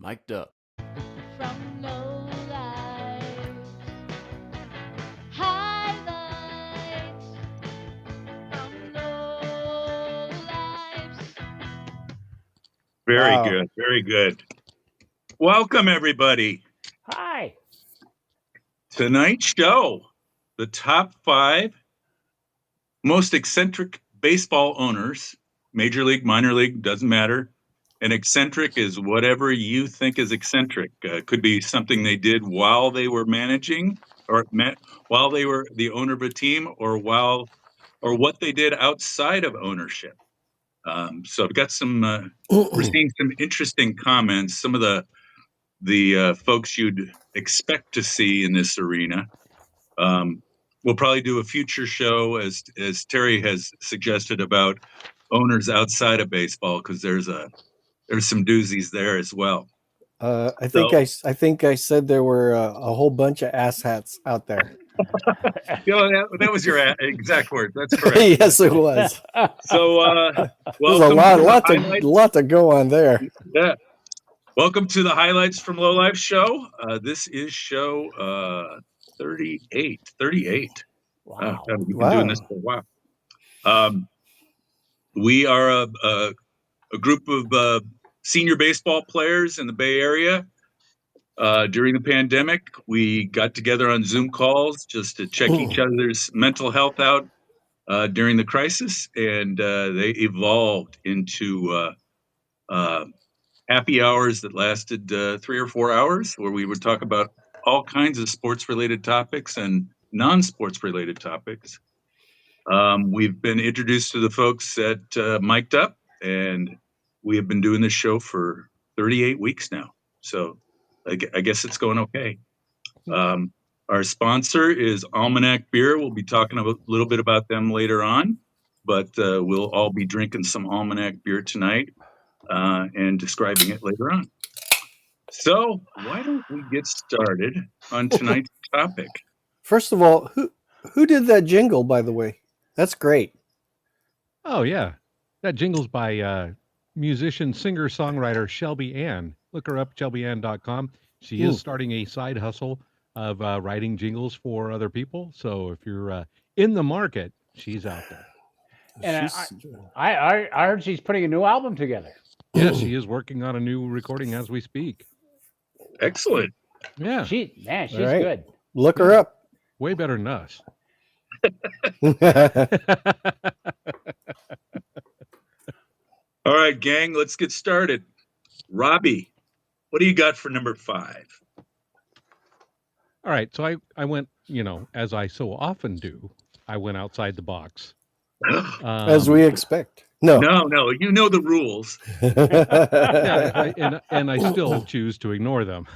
Mic'd up. From Lowlifes, highlights from Lowlifes. Very Wow. good. Very good. Welcome, everybody. Hi. Tonight's show, the top 5 most eccentric baseball owners, major league, minor league, doesn't matter. And eccentric is whatever you think is eccentric. Could be something they did while they were managing, or while they were the owner of a team, or what they did outside of ownership. So I've got some. We're seeing some interesting comments. Some of the folks you'd expect to see in this arena. We'll probably do a future show, as Terry has suggested, about owners outside of baseball, because there's some doozies there as well. I think I said there were a whole bunch of asshats out there. That was your exact word. That's correct. Yes, it was. So There's a lot to go on there. Yeah. Welcome to the Highlights from Lowlife show. This is show 38. 38. Wow. We've been doing this for a while. We are a group of senior baseball players in the Bay Area. During the pandemic, we got together on Zoom calls just to check each other's mental health out during the crisis, and they evolved into happy hours that lasted 3 or 4 hours, where we would talk about all kinds of sports-related topics and non-sports related topics. We've been introduced to the folks at Mic'd Up, and we have been doing this show for 38 weeks now. So I guess it's going okay. Our sponsor is Almanac Beer. We'll be talking a little bit about them later on, but we'll all be drinking some Almanac Beer tonight and describing it later on. So why don't we get started on tonight's topic? First of all, who did that jingle, by the way? That's great. Oh, yeah. That jingle's by musician, singer, songwriter Shelby Ann. Look her up, shelbyann.com. She is starting a side hustle of writing jingles for other people. So if you're in the market, she's out there. And I heard she's putting a new album together. Yeah, she is working on a new recording as we speak. Excellent. Yeah. She's right. good. Look her up. Way better than us. All right, gang, let's get started. Robbie, what do you got for number 5? All right. So I went, as I so often do, I went outside the box. As we expect. No, you know the rules. Yeah, and I still choose to ignore them.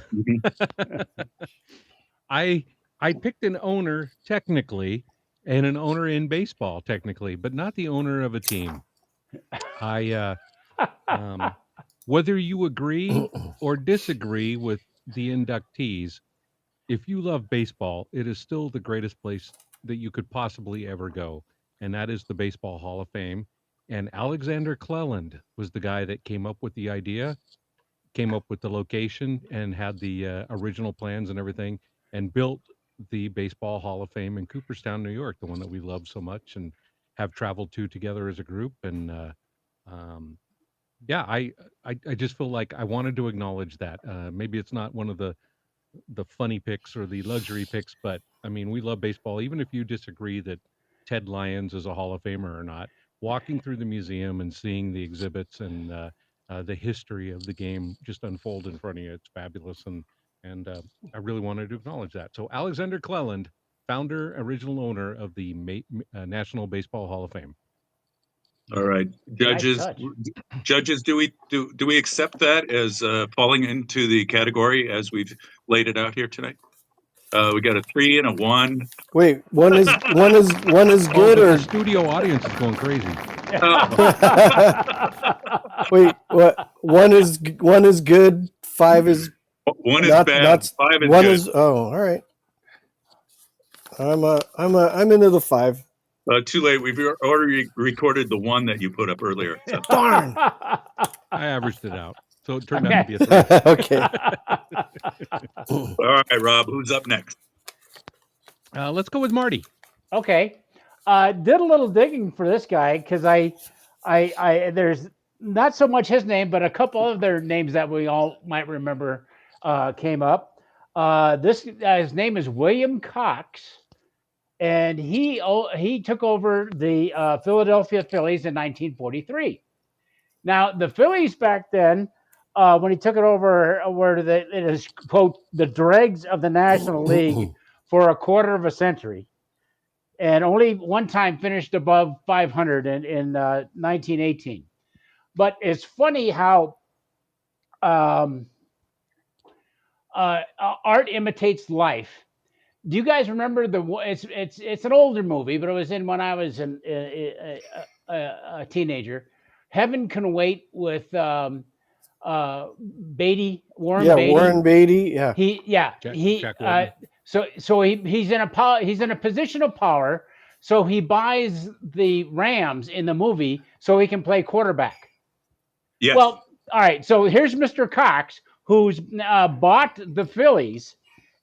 I picked an owner technically, and an owner in baseball technically, but not the owner of a team. Whether you agree or disagree with the inductees, if you love baseball, it is still the greatest place that you could possibly ever go, and that is the Baseball Hall of Fame. And Alexander Cleland was the guy that came up with the idea, came up with the location, and had the original plans and everything, and built the Baseball Hall of Fame in Cooperstown, New York, the one that we love so much and have traveled to together as a group. And I just feel like I wanted to acknowledge that. Maybe it's not one of the funny picks or the luxury picks, but I mean, we love baseball. Even if you disagree that Ted Lyons is a Hall of Famer or not, walking through the museum and seeing the exhibits and the history of the game just unfold in front of you, it's fabulous. And I really wanted to acknowledge that. So Alexander Cleland, founder, original owner of the National Baseball Hall of Fame. All right, judges. Nice touch. Judges, do we accept that as falling into the category as we've laid it out here tonight? We got a 3 and a 1. Wait, one is good, or the studio audience is going crazy. Wait, what? One is good. 5 is one is bad. 5 is one good. is all right. I'm into the 5. Too late. We've already recorded the 1 that you put up earlier. So. Darn. I averaged it out. So it turned out to be a 3. Okay. All right, Rob, who's up next? Let's go with Marty. Okay. Did a little digging for this guy because there's not so much his name, but a couple other names that we all might remember came up. His name is William Cox, and he took over the Philadelphia Phillies in 1943. Now the Phillies back then, when he took it over, it is quote the dregs of the National League for a quarter of a century, and only one time finished above 500 in 1918. But it's funny how art imitates life. Do you guys remember it's an older movie, but it was in when I was a teenager. Heaven Can Wait with Warren Beatty. Warren Beatty. Yeah. Jack Warden. So he's in a position of power. So he buys the Rams in the movie so he can play quarterback. Yes. Well, all right. So here's Mr. Cox, who's bought the Phillies,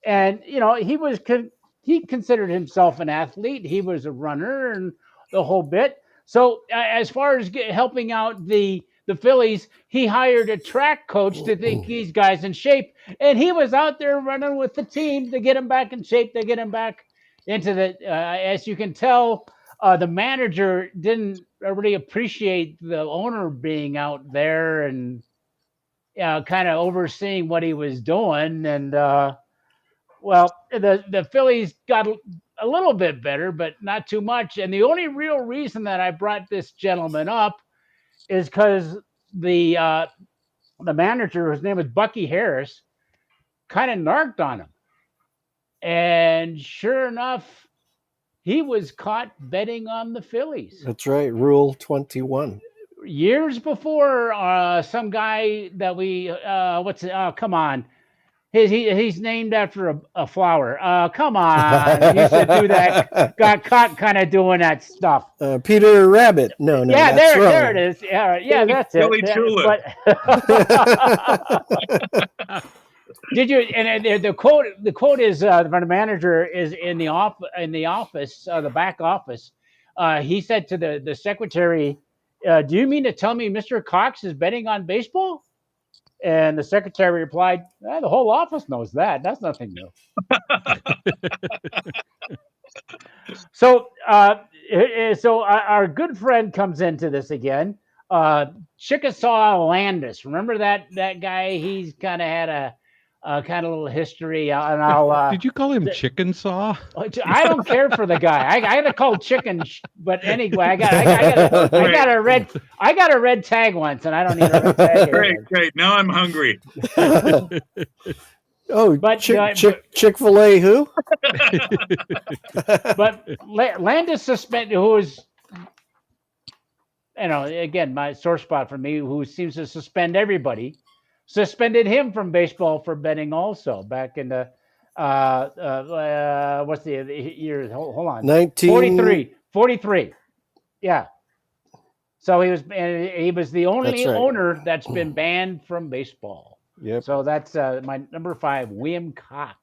and he considered himself an athlete. He was a runner and the whole bit. So as far as helping out the Phillies, he hired a track coach to get these guys in shape, and he was out there running with the team to get him back in shape, to get him back into the. As you can tell, the manager didn't really appreciate the owner being out there and kind of overseeing what he was doing. And well, the Phillies got a little bit better, but not too much. And the only real reason that I brought this gentleman up is because the manager, whose name was Bucky Harris, kind of narked on him. And sure enough, he was caught betting on the Phillies. That's right. Rule 21. Years before, some guy that come on. He's named after a flower. Come on. Used to do that. Got caught kind of doing that stuff. Peter Rabbit. No. Yeah, that's wrong. there it is. Yeah, that's it. Billy Tulip. But did you? And the quote is from the manager is in the office, the back office. He said to the secretary, "Do you mean to tell me Mr. Cox is betting on baseball?" And the secretary replied, the whole office knows that. That's nothing new. So our good friend comes into this again. Chickasaw Landis. Remember that guy? He's kind of had a kind of little history. And I'll. Did you call him Chicken Saw? I don't care for the guy. I got to call chicken, but anyway, I got a red tag once, and I don't need a red tag. Great. Now I'm hungry. Chick-fil-A who? But Landis suspended, who is, again, my sore spot for me, who seems to suspend everybody, suspended him from baseball for betting also back in the what's the year? Hold on. 43. Yeah. So he was the only owner that's been banned from baseball. Yep. So that's my number 5, William Cox.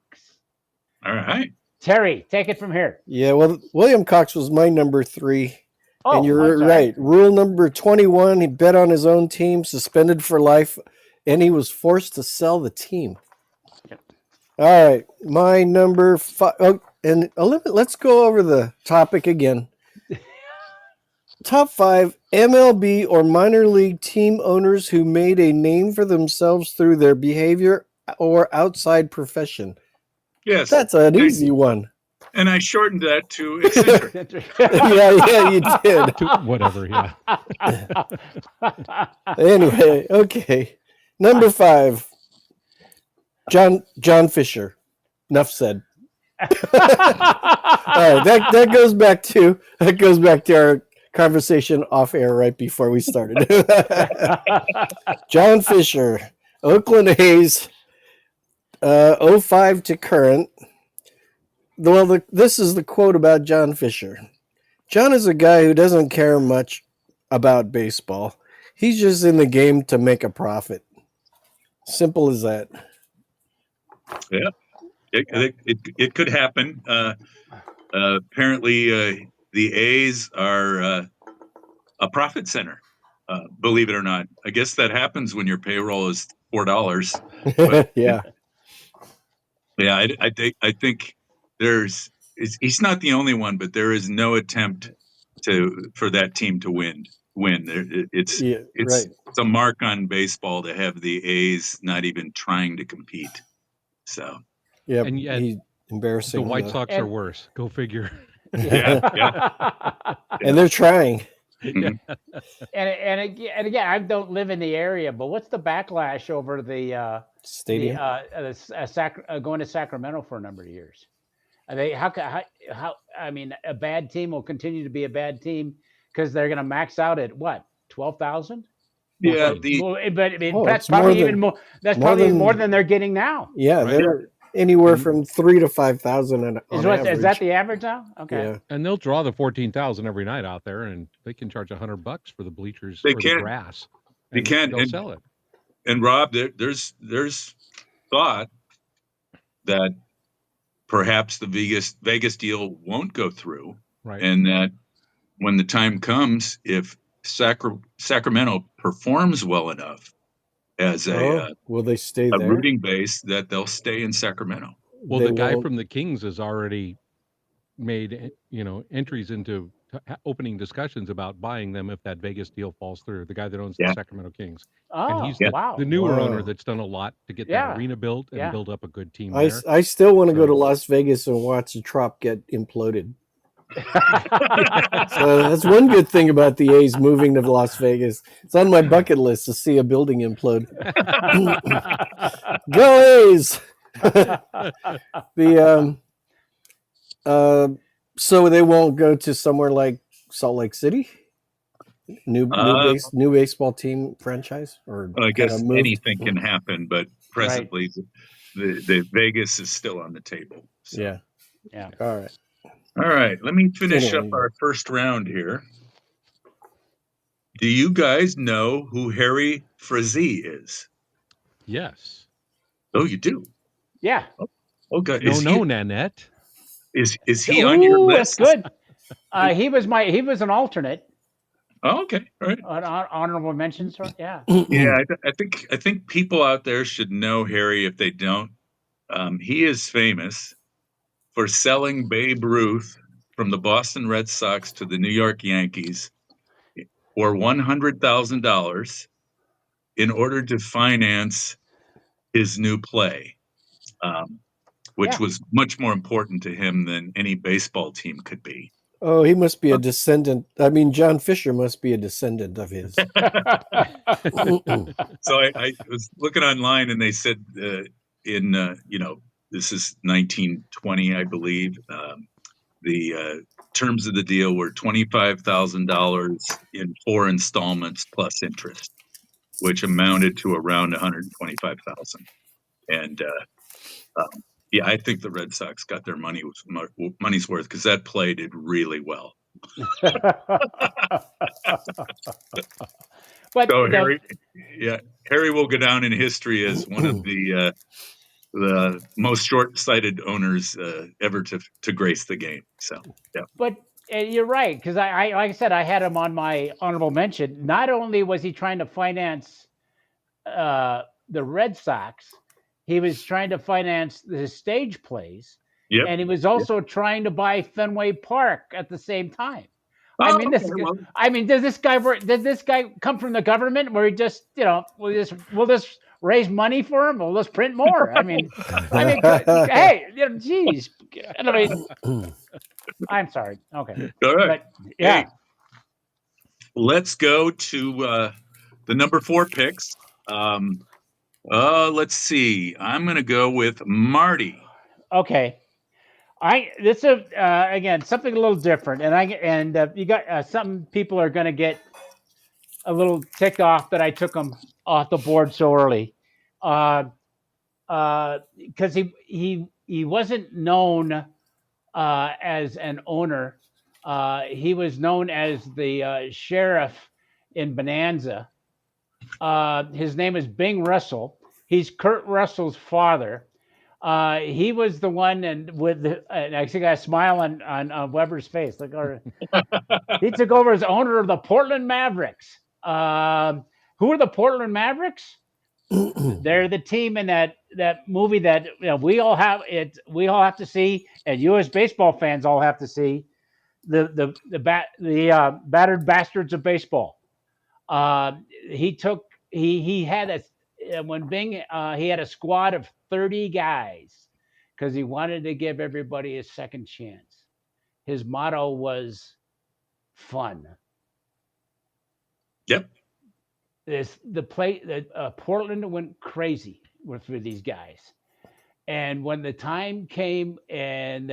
All right. Terry, take it from here. Yeah, well, William Cox was my number 3. Oh, and you're right. Rule number 21, he bet on his own team, suspended for life, and he was forced to sell the team. Yep. All right, my number 5. Oh, and let's go over the topic again. Top 5 MLB or minor league team owners who made a name for themselves through their behavior or outside profession. Yes. That's an easy one. And I shortened that to eccentric. yeah, you did. Whatever, yeah. Anyway, okay. Number 5, John Fisher. Enough said. All right, that goes back to our conversation off air right before we started. John Fisher, Oakland A's, 05 to current. Well, this is the quote about John Fisher. John is a guy who doesn't care much about baseball. He's just in the game to make a profit. Simple as that. Yeah, it could happen. Apparently, the A's are a profit center. Believe it or not, I guess that happens when your payroll is $4. But Yeah. yeah, I think he's not the only one, but there is no attempt for that team to win. It's Yeah. Right. it's a mark on baseball to have the A's not even trying to compete. So Yeah. And yet He's the embarrassing. White Sox are And- worse. Go figure. yeah, And they're trying. Mhm. and again, I don't live in the area, but what's the backlash over Stadium. going to Sacramento for a number of years? Are they how I mean, a bad team will continue to be a bad team because they're going to max out at what 12,000? Yeah, Monthly. But I mean, Oh, that's it's more probably than- even more. That's more probably than- more than they're getting now. Yeah, Right. they're anywhere And- from 3,000 to 5,000 on Is average. that the average now? Okay. Yeah. And they'll draw the 14,000 every night out there, and they can charge $100 for the bleachers They or can. the grass. They And can. They'll sell it. And Rob, there's thought that perhaps the Vegas deal won't go through, Right. and that when the time comes, if Sacramento performs well enough as Will they stay a there? rooting base, that they'll stay in Sacramento. Well, They the guy won't- from the Kings has already made entries into opening discussions about buying them if that Vegas deal falls through. The guy that owns Yeah. the Sacramento Kings, and Oh, he's wow. the newer owner Wow. that's done a lot to get Yeah. that arena built and Yeah. build up a good team I, there. I still want to go So- to Las Vegas and watch the Trop get imploded. So that's one good thing about the A's moving to Las Vegas. It's on my bucket list to see a building implode. Go A's! So they won't go to somewhere like Salt Lake City? New baseball team franchise, or I guess kinda moved? anything can happen, but presently the Vegas is still on the table. So. Yeah. Yeah. All right. All right, let me finish Anyway. up our first round here. Do you guys know who Harry Frazee is? Yes. Oh, you do. Yeah. Oh, good. No, Nanette. Is he on your Ooh, list? that's good. He was an alternate, Oh, okay, all right. an honorable mention. So yeah. Yeah, I think people out there should know Harry if they don't. He is famous for selling Babe Ruth from the Boston Red Sox to the New York Yankees for $100,000 in order to finance his new play, which Yeah. was much more important to him than any baseball team could be. Oh, he must be a descendant. I mean, John Fisher must be a descendant of his. So I was looking online, and they said this is 1920, I believe. The terms of the deal were $25,000 in 4 installments plus interest, which amounted to around $125,000. And yeah, I think the Red Sox got their money's worth, because that play did really well. But So Harry will go down in history as one of the most short-sighted owners ever to grace the game. So yeah. But you're right, because I like I said, I had him on my honorable mention. Not only was he trying to finance the Red Sox, he was trying to finance the stage plays, Yep. and he was also trying to buy Fenway Park at the same time. I Oh, mean, okay, well, does this guy come from the government where he just, we'll just raise money for him? We'll just print more. I mean, hey, geez. Anyway, I'm sorry. Okay. all right. But yeah. Hey, let's go to the number 4 picks. Let's see. I'm going to go with Marty. Okay. This is again something a little different, and you got some people are going to get a little ticked off that I took him off the board so early, because he wasn't known as an owner. He was known as the sheriff in Bonanza. His name is Bing Russell. He's Kurt Russell's father. He was the one, and and I see a smile on Weber's face. Like, he took over as owner of the Portland Mavericks. Who are the Portland Mavericks? They're the team in that movie that we all have it. We all have to see, and you as baseball fans all have to see the battered bastards of baseball. He had when Bing he had a squad of 30 guys because he wanted to give everybody a second chance. His motto was fun. Yep. Portland went crazy with these guys, and when the time came and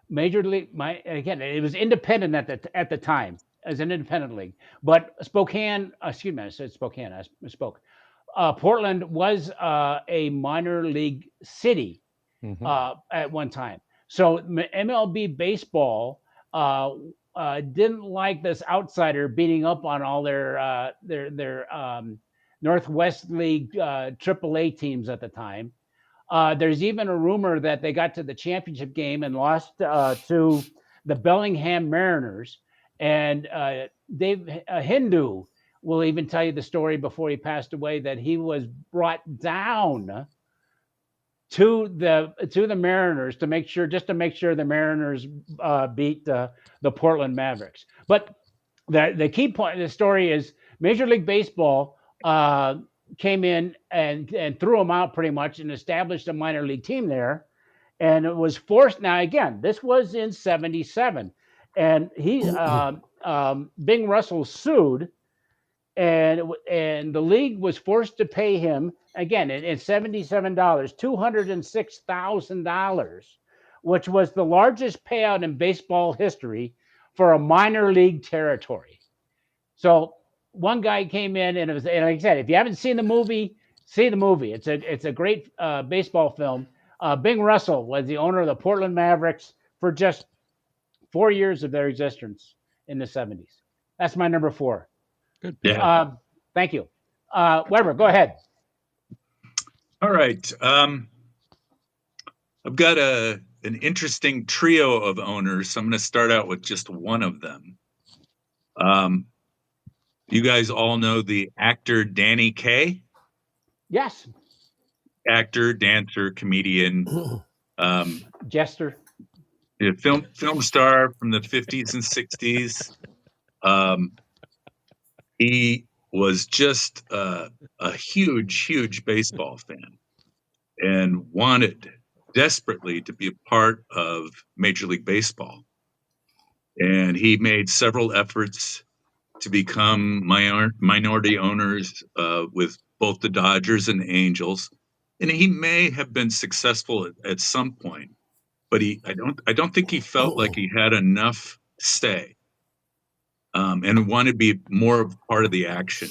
Major League, again, it was independent at the time as an independent league, but Spokane, excuse me, I said Spokane, I misspoke. Portland was a minor league city at one time. So MLB baseball didn't like this outsider beating up on all their Northwest League AAA teams at the time. There's even a rumor that they got to the championship game and lost to the Bellingham Mariners. And Dave Hindu will even tell you the story before he passed away that he was brought down to the Mariners to make sure the Mariners beat the Portland Mavericks. But the key point of the story is Major League Baseball came in and threw them out pretty much and established a minor league team there, and it was forced. Now again, this was in '77, and Bing Russell sued, and the league was forced to pay him again in $77, $206,000, which was the largest payout in baseball history for a minor league territory. So one guy came in, and it was, and like I said, if you haven't seen the movie, see the movie. It's a great baseball film. Bing Russell was the owner of the Portland Mavericks for just 4 years of their existence in the '70s. That's my number 4. Good. Yeah. Thank you. Weber, go ahead. All right. I've got an interesting trio of owners. So I'm going to start out with just one of them. You guys all know the actor Danny Kaye? Yes. Actor, dancer, comedian, Jester. film star from the 50s and 60s. He was just a huge baseball fan and wanted desperately to be a part of Major League Baseball. And he made several efforts to become minority owners with both the Dodgers and the Angels. And he may have been successful at some point, but I don't think he felt like he had enough say, and wanted to be more of part of the action.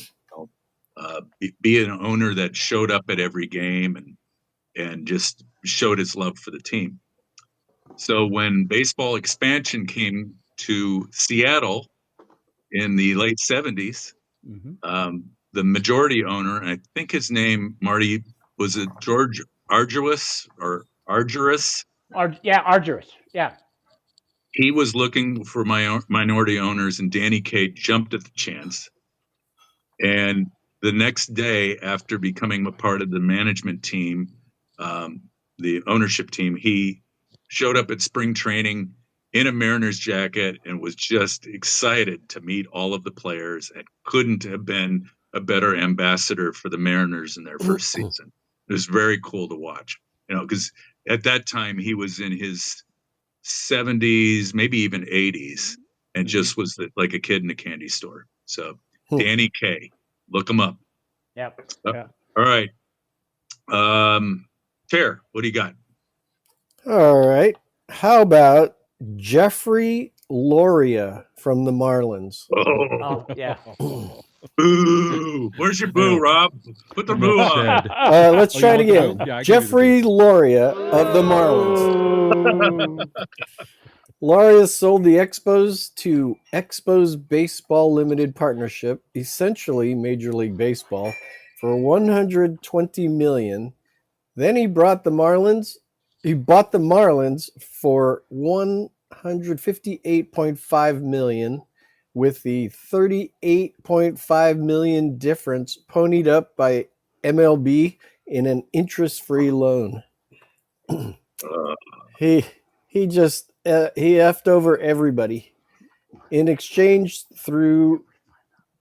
Be an owner that showed up at every game and just showed his love for the team. So when baseball expansion came to Seattle in the late '70s, the majority owner, and I think his name, Marty, was it George Argyris or Argyris? Argyris. Yeah. He was looking for minority owners, and Danny Kaye jumped at the chance. And the next day, after becoming a part of the management team, the ownership team, he showed up at spring training in a Mariners jacket and was just excited to meet all of the players, and couldn't have been a better ambassador for the Mariners in their first season. It was very cool to watch, because at that time he was in his 70s, maybe even 80s, and just was like a kid in a candy store. So Danny Kaye, look him up. Yep. All right. Chair, what do you got? All right. How about Jeffrey Loria from the Marlins? Oh, yeah. Boo! Where's your boo, Rob? Put the boo on. Let's try it you want again. the boo? Yeah, I give you the Jeffrey Loria of the Marlins. Loria sold the Expos to Expos Baseball Limited Partnership, essentially Major League Baseball, for $120 million. Then he brought the Marlins. He bought the Marlins for $158.5 million, with the $38.5 million difference ponied up by MLB in an interest-free loan. He just he effed over everybody. In exchange, through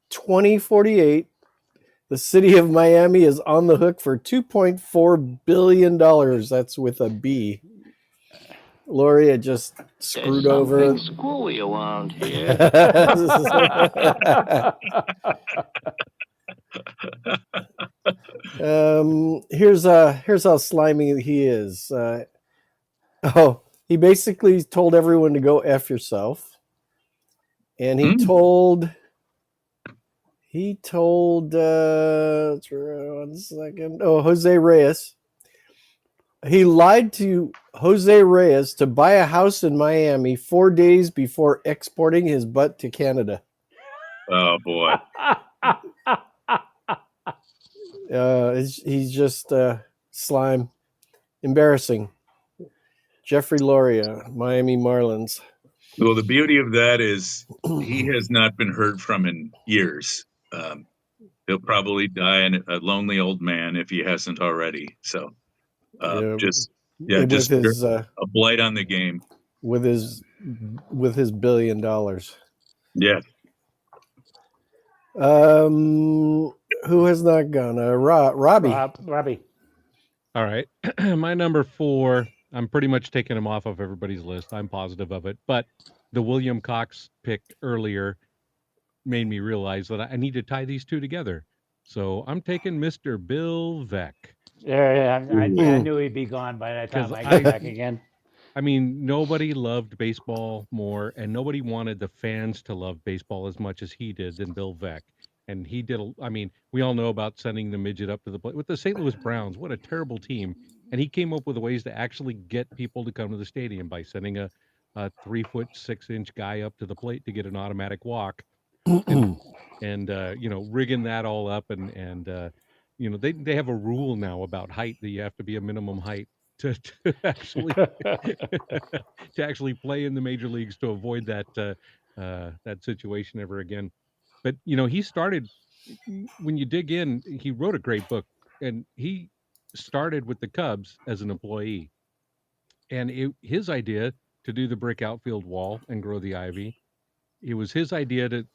2048, the city of Miami is on the hook for $2.4 billion. That's with a B. Loria just screwed over. Schooly around here. Here's how slimy he is. He basically told everyone to go F yourself. And he told 1 second. Jose Reyes. He lied to Jose Reyes to buy a house in Miami 4 days before exporting his butt to Canada. Oh boy. He's just slime. Embarrassing. Jeffrey Loria, Miami Marlins. Well, the beauty of that is he has not been heard from in years. He'll probably die a lonely old man if he hasn't already. So just a blight on the game. With his $1 billion. Yeah. Who has not gone? Robbie. Robbie. All right. My number 4, I'm pretty much taking him off of everybody's list. I'm positive of it. But the William Cox pick earlier made me realize that I need to tie these two together. So I'm taking Mr. Bill Veeck. Yeah, I knew he'd be gone by that time I got back again. I mean, nobody loved baseball more, and nobody wanted the fans to love baseball as much as he did than Bill Veeck. And he did, we all know about sending the midget up to the plate with the St. Louis Browns. What a terrible team. And he came up with ways to actually get people to come to the stadium by sending a 3-foot 6-inch guy up to the plate to get an automatic walk, and rigging that all up. And they have a rule now about height, that you have to be a minimum height to actually to actually play in the major leagues, to avoid that situation ever again. But he started, when you dig in, he wrote a great book, and he started with the Cubs as an employee, and his idea to do the brick outfield wall and grow the ivy. It was his idea to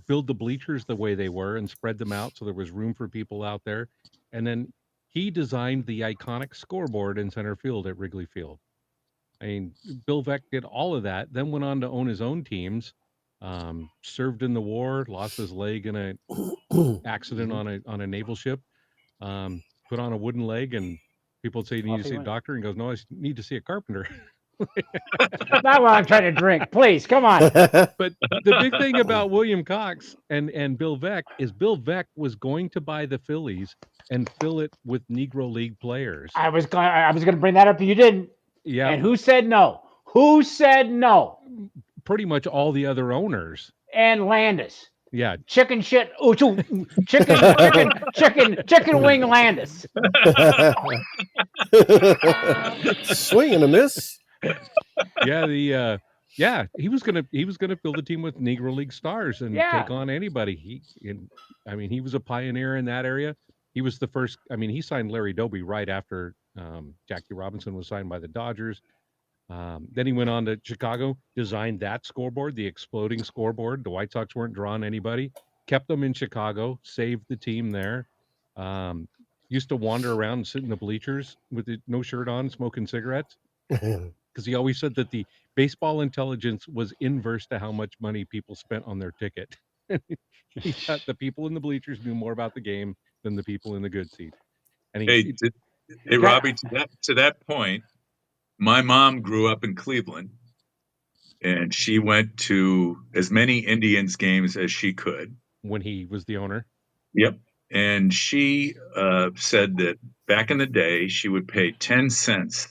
build the bleachers the way they were and spread them out so there was room for people out there. And then he designed the iconic scoreboard in center field at Wrigley Field. I mean, Bill Veeck did all of that, then went on to own his own teams, served in the war, lost his leg in a accident on a naval ship, put on a wooden leg, and people would say, "You need to see a doctor?" And he goes, "No, I need to see a carpenter." Not while I'm trying to drink, please. Come on. But the big thing about William Cox and Bill Veeck is Bill Veeck was going to buy the Phillies and fill it with Negro League players. I was going to bring that up, but you didn't. Yeah. And who said no? Who said no? Pretty much all the other owners. And Landis. Yeah. Chicken shit. Oh, chicken wing Landis. Swing and a miss. Yeah, he was gonna fill the team with Negro League stars and take on anybody. He was a pioneer in that area. He was the first. He signed Larry Doby right after Jackie Robinson was signed by the Dodgers. Then he went on to Chicago, designed that scoreboard, the exploding scoreboard. The White Sox weren't drawing anybody. Kept them in Chicago, saved the team there. Used to wander around and sit in the bleachers with no shirt on, smoking cigarettes. Because he always said that the baseball intelligence was inverse to how much money people spent on their ticket. He thought the people in the bleachers knew more about the game than the people in the good seats. And Robbie, to that point, my mom grew up in Cleveland, and she went to as many Indians games as she could. When he was the owner? Yep. And she said that back in the day, she would pay 10 cents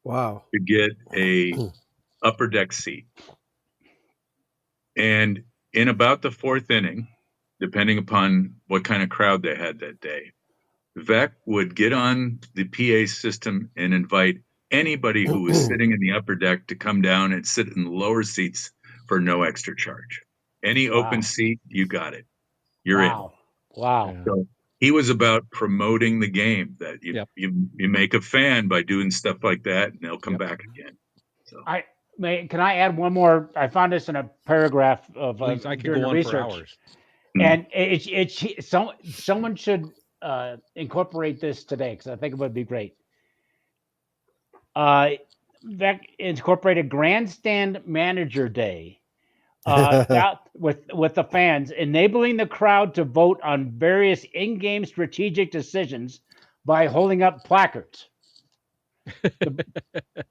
to get a upper deck seat. And in about the 4th inning, depending upon what kind of crowd they had that day. Vec would get on the PA system and invite anybody who was sitting in the upper deck to come down and sit in the lower seats for no extra charge. Any open Wow. seat, you got it. You're in. Wow. Yeah. So he was about promoting the game, that you, Yep. you make a fan by doing stuff like that, and they'll come Yep. back again. So Can I add one more? I found this in a paragraph of Please, I could during go the on research. for hours. And someone should incorporate this today because I think it would be great. That incorporated Grandstand Manager Day with the fans, enabling the crowd to vote on various in-game strategic decisions by holding up placards.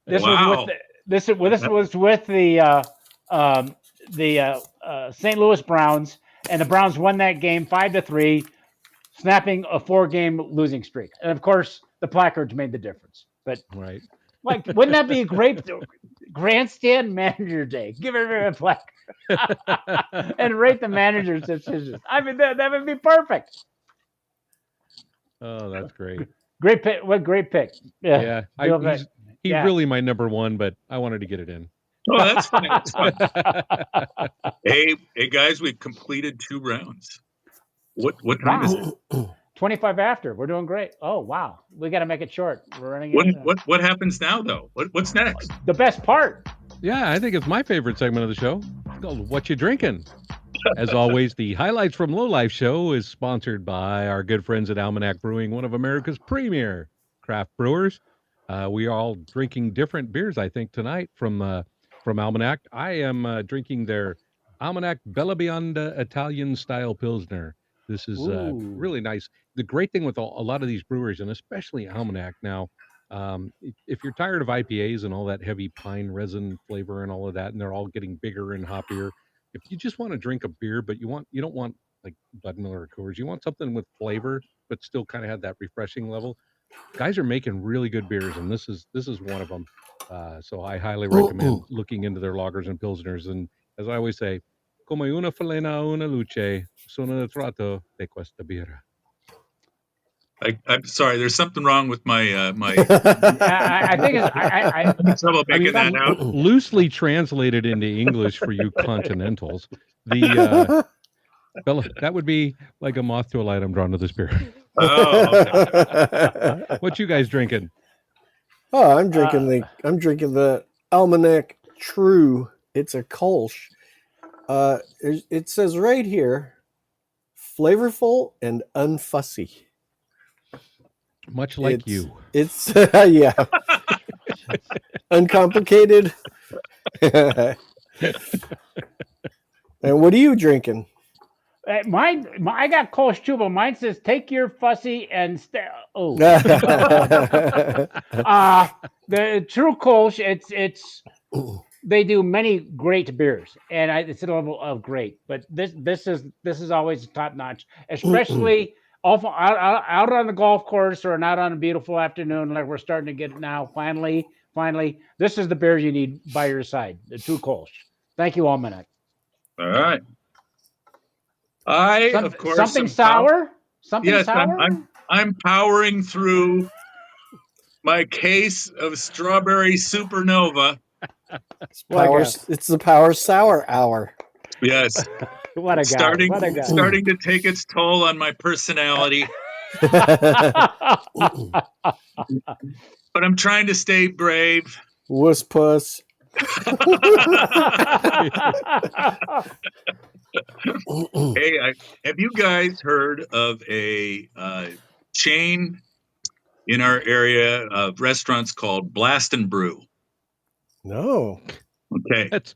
This wow. was with the St. Louis Browns, and the Browns won that game 5-3, snapping a 4-game losing streak. And of course, the placards made the difference. But Right. like, wouldn't that be a great Grandstand Manager Day? Give everyone a placard and rate the manager's decisions. I mean, that would be perfect. Oh, that's great. Great pick. What great pick. Yeah. Bill Vick. He's Yeah. really my number one, but I wanted to get it in. Oh, that's fine. That's fine. Hey, guys, we've completed 2 rounds. What time is it? 25 after. We're doing great. Oh, wow. We got to make it short. We're running into What happens now, though? What's next? the best part. Yeah, I think it's my favorite segment of the show. It's called What You Drinking? As always, the Highlights from Lowlife show is sponsored by our good friends at Almanac Brewing, one of America's premier craft brewers. We are all drinking different beers, I think, tonight from Almanac. I am drinking their Almanac Bella Bionda Italian-style Pilsner. This is really nice. The great thing with a lot of these breweries, and especially Almanac now, if you're tired of IPAs and all that heavy pine resin flavor and all of that, and they're all getting bigger and hoppier, if you just want to drink a beer, but you don't want like Bud Miller or Coors, you want something with flavor, but still kind of have that refreshing level. Guys are making really good beers, and this is one of them. So I highly recommend looking into their lagers and pilsners. And as I always say, come una falena una luce, sono trato de questa birra. I'm sorry. There's something wrong with my my. I think it's. I'm having trouble making that out. Loosely translated into English for you continentals, the that would be like a moth to a light. I'm drawn to this beer. Oh, okay. What you guys drinking? Oh, I'm drinking the Almanac True. It's a Kolsch. It says right here, flavorful and unfussy. Much like you. It's yeah, uncomplicated. And what are you drinking? Mine, I got Kolsch too, but mine says take your fussy and stay. Oh, the True Kolsch. It's they do many great beers, and it's a level of great. But this is always top notch, especially out on the golf course or out on a beautiful afternoon like we're starting to get now. Finally, this is the beer you need by your side. The True Kolsch. Thank you, Almanac. All right. Of course, something sour. Something yes, sour. I'm powering through my case of strawberry supernova. It's the Power Sour Hour. Yes. What a guy. Starting What a guy. starting to take its toll on my personality. But I'm trying to stay brave. Wuss puss. Hey, have you guys heard of a chain in our area of restaurants called Blast and Brew? No. Okay. That's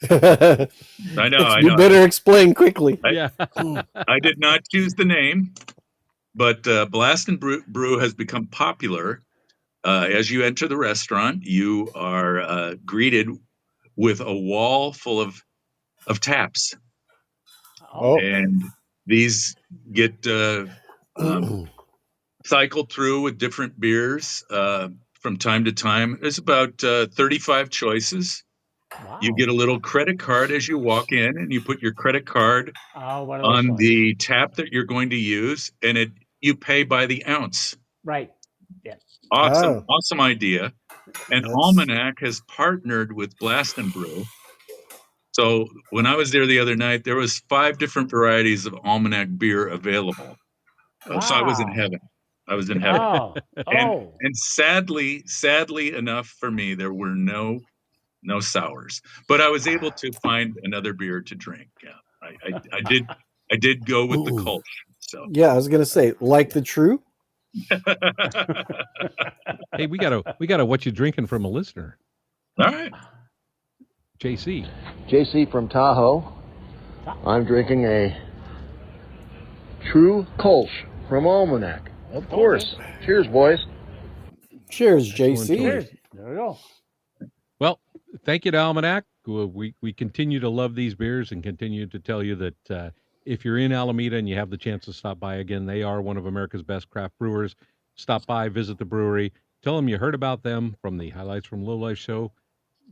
I know. You better explain quickly. yeah. I did not choose the name, but Blast and Brew has become popular. As you enter the restaurant, you are greeted with a wall full of taps. Oh. And these get cycled through with different beers from time to time. There's about 35 choices. Wow. You get a little credit card as you walk in, and you put your credit card Oh, one of those on ones. the tap that you're going to use, and you pay by the ounce. Right. Yeah. Awesome, Ah, awesome idea. And that's Almanac has partnered with Blast and Brew. So when I was there the other night, there was 5 different varieties of Almanac beer available. So I was in Wow. heaven. I was in heaven. Oh. And Oh. and sadly enough for me, there were no sours. But I was able to find another beer to drink. Yeah, I did go with the Kolsch. So yeah. I was gonna say, like the true. Hey, we got a what you drinking from a listener, all right. JC. JC from Tahoe. I'm drinking a True Kolsch from Almanac. Of course. Cheers, boys. Cheers, Excellent JC. choice. Cheers. There we go. Well, thank you to Almanac. We continue to love these beers and continue to tell you that if you're in Alameda and you have the chance to stop by again, they are one of America's best craft brewers. Stop by, visit the brewery, tell them you heard about them from the Highlights from Lowlife show.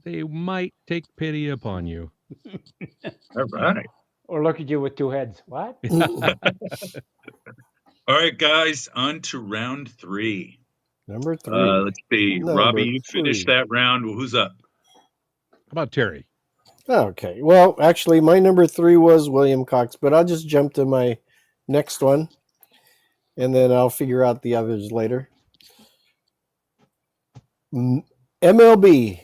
They might take pity upon you. All right. Or look at you with 2 heads. What? All right, guys, on to round 3. Number 3. Let's see. Number Robbie, you finished 3. that round. Well, who's up? How about Terry? Okay. Well, actually, my number 3 was William Cox, but I'll just jump to my next one, and then I'll figure out the others later. MLB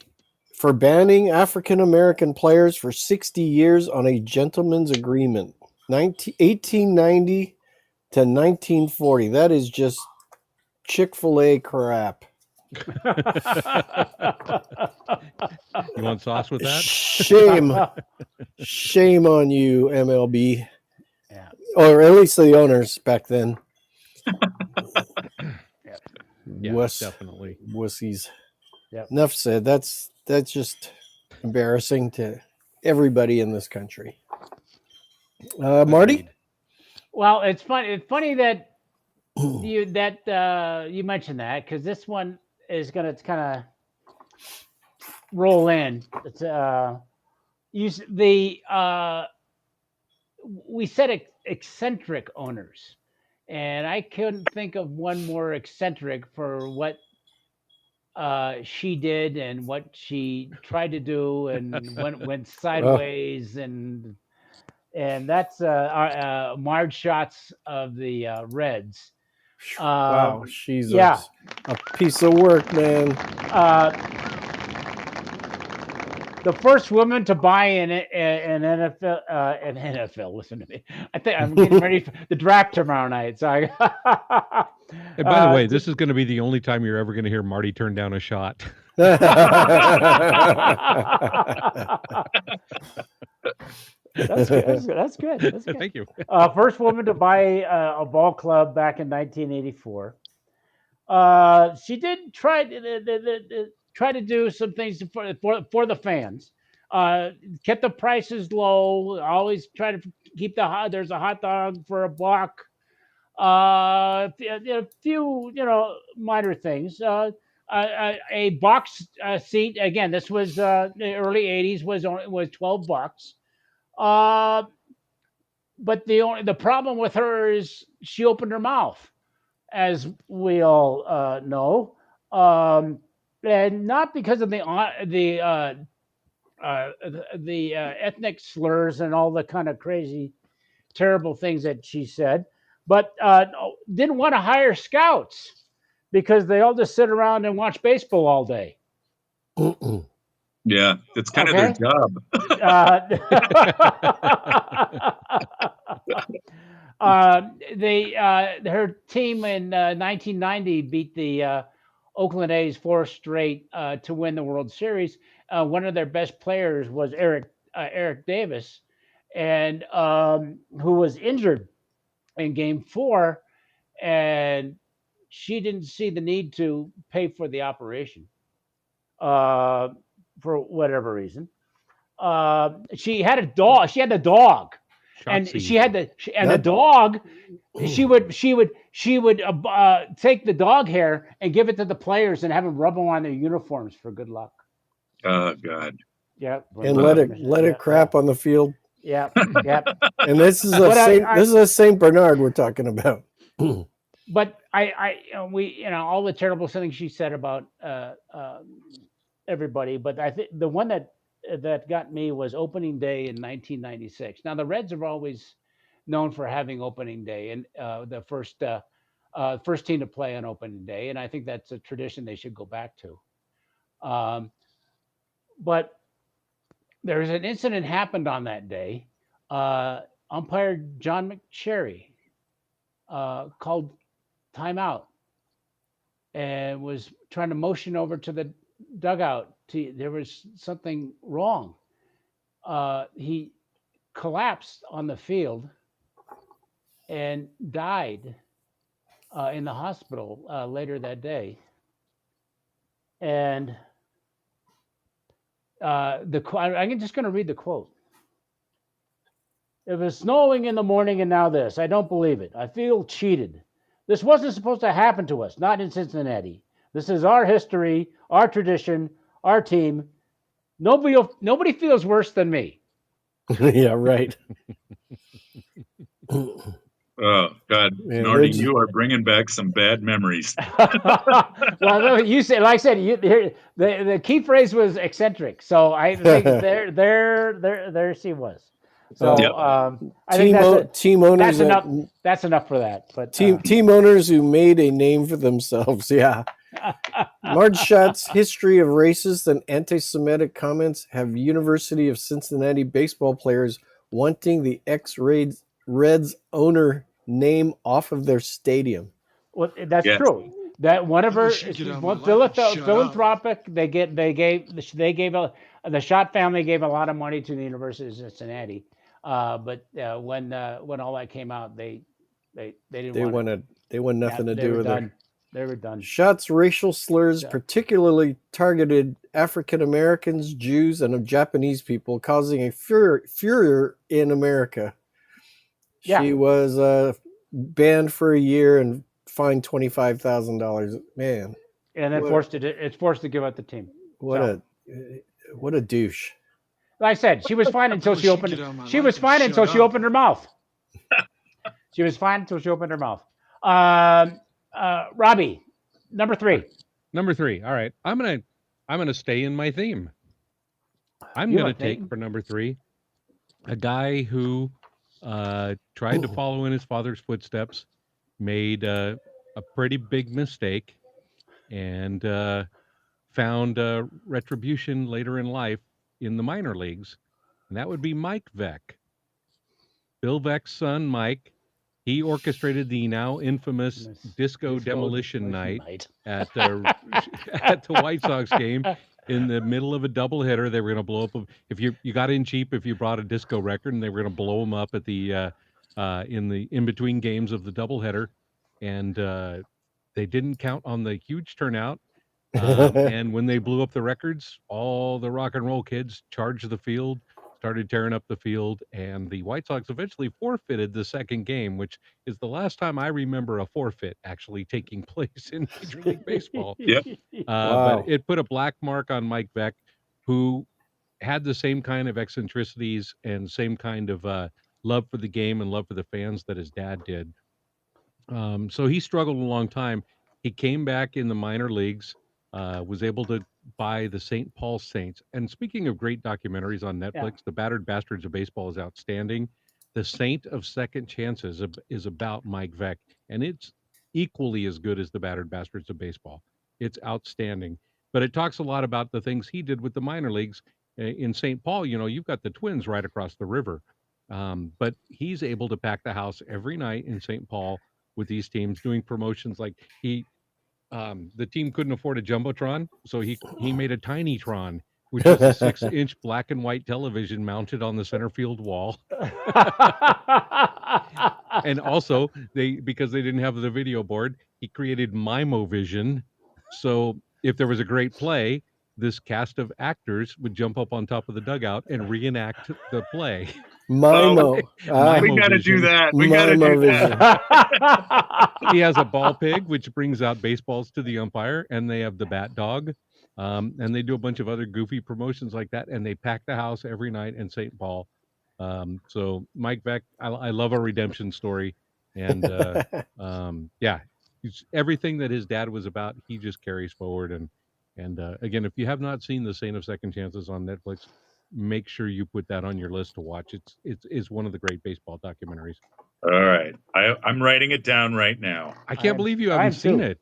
for banning African American players for 60 years on a gentleman's agreement, 1890 to 1940. That is just Chick-fil-A crap. You want sauce with that? Shame on you, MLB. Yeah. Or at least the owners back then. Yeah, definitely. Wussies. Yep. Enough said. That's just embarrassing to everybody in this country. Marty? Agreed. Well, it's funny. It's funny that you mentioned that, because this one is gonna kind of roll in. It's we said eccentric owners, and I couldn't think of one more eccentric for what she did and what she tried to do and went sideways, and that's Marge Schatz of the Reds. Wow, she's yeah. a piece of work, man. The first woman to buy an NFL. Listen to me. I think I'm getting ready for the draft tomorrow night. So And by the way, this is going to be the only time you're ever going to hear Marty turn down a shot. That's good. That's good. That's good. Thank you. First woman to buy a ball club back in 1984. She did try to do some things for the fans. Kept the prices low. Always try to keep there's a hot dog for a buck. A few minor things. A box seat, again. This was the early '80s. Was $12. But the problem with her is she opened her mouth, as we all know, and not because of the ethnic slurs and all the kind of crazy, terrible things that she said, but didn't want to hire scouts because they all just sit around and watch baseball all day. Yeah, it's kind of their job. Her team in 1990 beat the Oakland A's 4 straight to win the World Series. One of their best players was Eric Davis, and who was injured in Game 4, and she didn't see the need to pay for the operation for whatever reason. She had a dog. She had a dog. And Shotzi. she had the dog. She would take the dog hair and give it to the players and have them rub them on their uniforms for good luck. Oh God. Yep. and let it crap on the field. Yep. Yep. And this is a But this is a Saint Bernard we're talking about. But all the terrible things she said about everybody, but I think the one that got me was opening day in 1996. Now the Reds are always known for having opening day and the first team to play on opening day, and I think that's a tradition they should go back to. But there's an incident happened on that day. Umpire John McSherry called timeout and was trying to motion over to the dugout. There was something wrong. He collapsed on the field and died in the hospital later that day. And I'm just going to read the quote. It was snowing in the morning and now this. I don't believe it. I feel cheated. This wasn't supposed to happen to us, not in Cincinnati. This is our history, our tradition, our team. Nobody feels worse than me. Yeah, right. Oh God, Man, Nardi, you are bringing back some bad memories. Well, you said, like I said, the key phrase was eccentric. So I think there she was. So I think team owners. That's enough. That's enough for that. But team owners who made a name for themselves. Yeah. Marge Schott's history of racist and anti-Semitic comments have University of Cincinnati baseball players wanting the ex-Reds owner name off of their stadium. Well, that's true. That one of her philanthropic. The Schott family gave a lot of money to the University of Cincinnati. But when all that came out, they didn't. They want nothing to do with it. They were done. Schott's racial slurs particularly targeted African Americans, Jews, and Japanese people, causing a furor in America. Yeah. She was banned for a year and fined $25,000. Man. And then forced to give up the team. What a douche. Like I said, she was fine until she opened. She was fine until she opened her mouth. She was fine until she opened her mouth. Robbie, number three. Number three. All right, I'm gonna stay in my theme. I'm gonna take for number three a guy who tried to follow in his father's footsteps, made a pretty big mistake, and found retribution later in life in the minor leagues, and that would be Mike Veeck. Bill Veeck's son, Mike, he orchestrated the now infamous disco demolition night at the White Sox game in the middle of a doubleheader. They were going to blow up. If you got in cheap if you brought a disco record, and they were going to blow them up at the in between games of the doubleheader, and they didn't count on the huge turnout. And when they blew up the records, all the rock and roll kids charged the field, started tearing up the field, and the White Sox eventually forfeited the second game, which is the last time I remember a forfeit actually taking place in Major League Baseball. Yep. Wow. But it put a black mark on Mike Veeck, who had the same kind of eccentricities and same kind of love for the game and love for the fans that his dad did. So he struggled a long time. He came back in the minor leagues, was able to buy the St. Paul Saints. And speaking of great documentaries on Netflix, The Battered Bastards of Baseball is outstanding. The Saint of Second Chances is about Mike Veeck, and it's equally as good as The Battered Bastards of Baseball. It's outstanding. But it talks a lot about the things he did with the minor leagues. In St. Paul, you've got the Twins right across the river. But he's able to pack the house every night in St. Paul with these teams, doing promotions like the team couldn't afford a Jumbotron, so he made a Tiny Tron, which was a 6-inch black and white television mounted on the center field wall. And also, because they didn't have the video board, he created Mimo-Vision. So if there was a great play, this cast of actors would jump up on top of the dugout and reenact the play. Mimo. We got to do that. We got to do that. He has a ball pig, which brings out baseballs to the umpire, and they have the bat dog. And they do a bunch of other goofy promotions like that, and they pack the house every night in St. Paul. So Mike Beck, I love a redemption story, and yeah, everything that his dad was about, he just carries forward. And again, if you have not seen The Saint of Second Chances on Netflix, make sure you put that on your list to watch. It's one of the great baseball documentaries. All right. I'm writing it down right now. I can't believe you I haven't am seen too. it.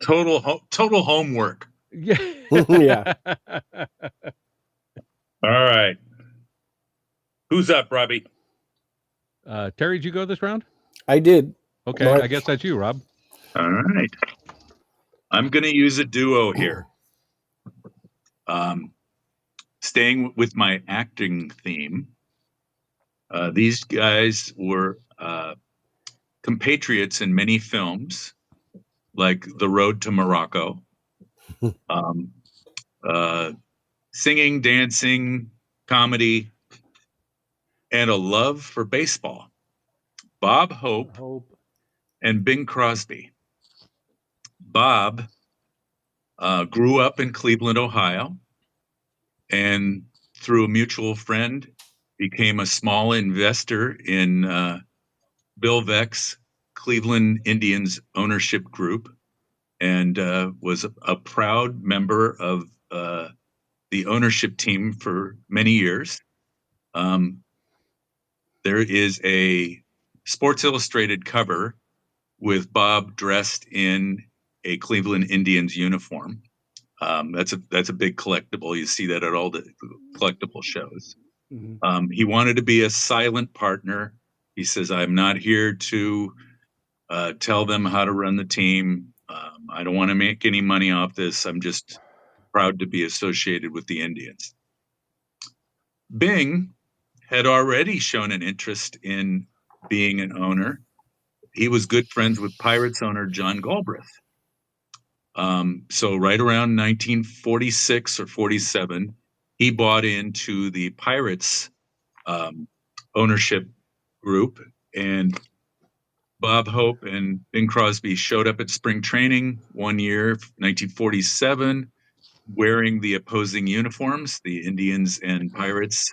Total homework. Yeah. Yeah. All right. Who's up, Robbie? Terry, did you go this round? I did. Okay, Mark. I guess that's you, Rob. All right. I'm going to use a duo here. Staying with my acting theme, these guys were compatriots in many films, like The Road to Morocco, um, singing, dancing, comedy, and a love for baseball. Bob Hope and Bing Crosby. Bob grew up in Cleveland, Ohio, and through a mutual friend, became a small investor in Bill Veck's Cleveland Indians ownership group, and was a proud member of the ownership team for many years. There is a Sports Illustrated cover with Bob dressed in a Cleveland Indians uniform. That's a big collectible. You see that at all the collectible shows. He wanted to be a silent partner. He says, "I'm not here to tell them how to run the team. I don't want to make any money off this. I'm just proud to be associated with the Indians." Bing had already shown an interest in being an owner. He was good friends with Pirates owner John Galbraith. So right around 1946 or 47, he bought into the Pirates ownership group, and Bob Hope and Bing Crosby showed up at spring training one year, 1947, wearing the opposing uniforms, the Indians and Pirates,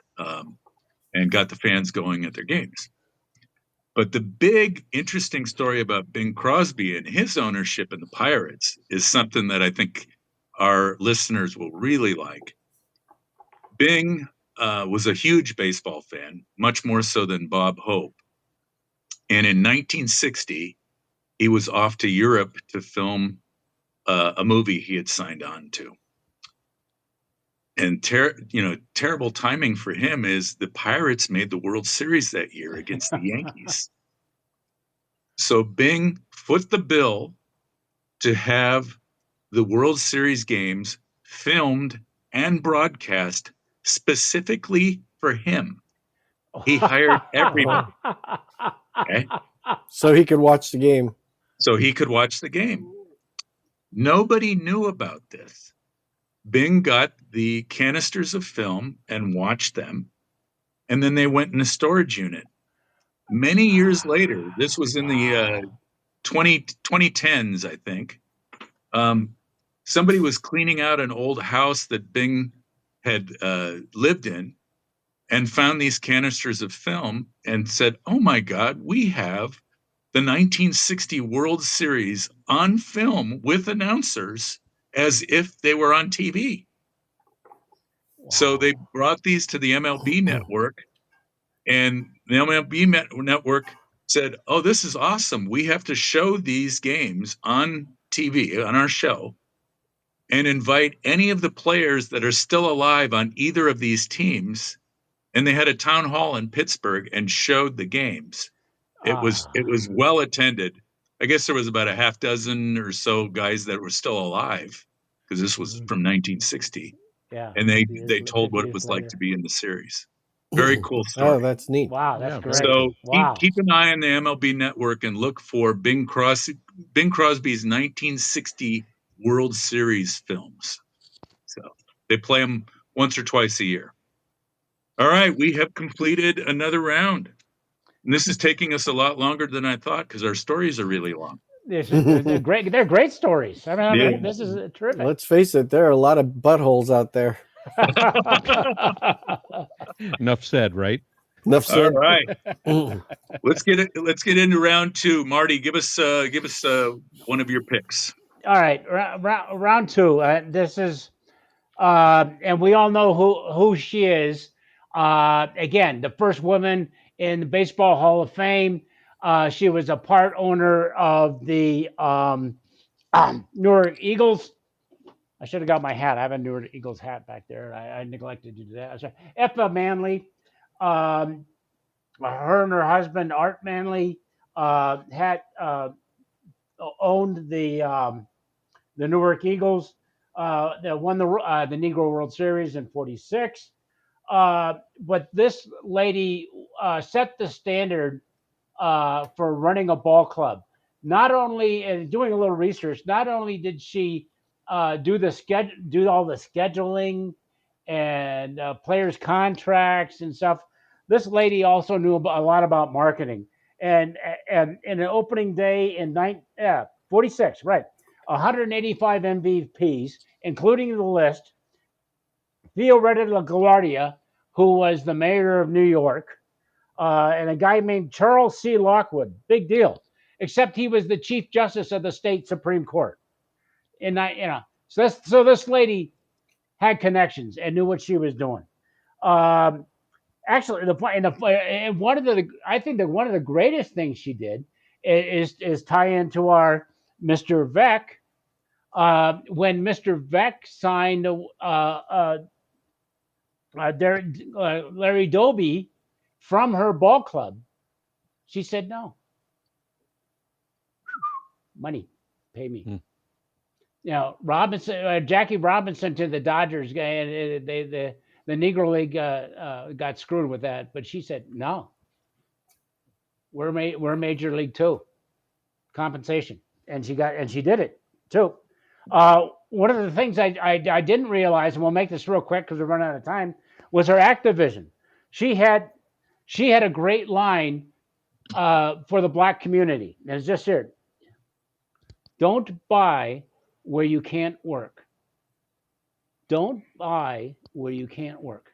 and got the fans going at their games. But the big interesting story about Bing Crosby and his ownership in the Pirates is something that I think our listeners will really like. Bing was a huge baseball fan, much more so than Bob Hope. And in 1960, he was off to Europe to film a movie he had signed on to. And terrible timing for him is the Pirates made the World Series that year against the Yankees. So Bing foot the bill to have the World Series games filmed and broadcast specifically for him. He hired everybody. Okay? So he could watch the game. So he could watch the game. Nobody knew about this. Bing got the canisters of film and watched them, and then they went in a storage unit. Many years later, this was in the 2010s, I think, somebody was cleaning out an old house that Bing had lived in and found these canisters of film and said, "Oh my God, we have the 1960 World Series on film with announcers as if they were on TV." So they brought these to the MLB network, and the MLB network said, "Oh, this is awesome. We have to show these games on TV, on our show, and invite any of the players that are still alive on either of these teams." And they had a town hall in Pittsburgh and showed the games. It was well attended. I guess there was about a half dozen or so guys that were still alive, because this was from 1960. Yeah. And they told what it was like to be in the series. Very cool Oh, story. that's neat. Wow, that's Yeah, great. very So Wow. keep an eye on the MLB network and look for Bing Crosby's 1960 World Series films. So they play them once or twice a year. All right, we have completed another round. And this is taking us a lot longer than I thought, because our stories are really long. They're great. They're great stories. I mean, Yeah. this is terrific. Let's face it, there are a lot of buttholes out there. Enough said, right? Enough All said. right. Let's get into round two. Marty, give us one of your picks. All right, round two. This is, and we all know who she is. Again, the first woman in the Baseball Hall of Fame. She was a part owner of the Newark Eagles. I should have got my hat. I have a Newark Eagles hat back there. I neglected to do that. Sorry. Effa Manley. Her and her husband Art Manley had owned the Newark Eagles. They won the Negro World Series in '46. But this lady set the standard for running a ball club. Not only, and doing a little research, not only did she do all the scheduling and players' contracts and stuff. This lady also knew a lot about marketing. And in an opening day in 46, right, 185 MVPs, including the list. Theo LaGuardia, who was the mayor of New York, and a guy named Charles C. Lockwood. Big deal. Except he was the Chief Justice of the state Supreme Court. And so this lady had connections and knew what she was doing. Actually, I think that one of the greatest things she did is tie into our Mr. Veck. When Mr. Veck signed Larry Doby from her ball club, she said no. Money, pay me. Robinson, Jackie Robinson to the Dodgers, and the Negro League got screwed with that, but she said no. We're Major League Two, compensation, and she did it too. One of the things I didn't realize, and we'll make this real quick because we're running out of time, was her activism. She had a great line for the black community, and it's just here. Don't buy where you can't work. Don't buy where you can't work.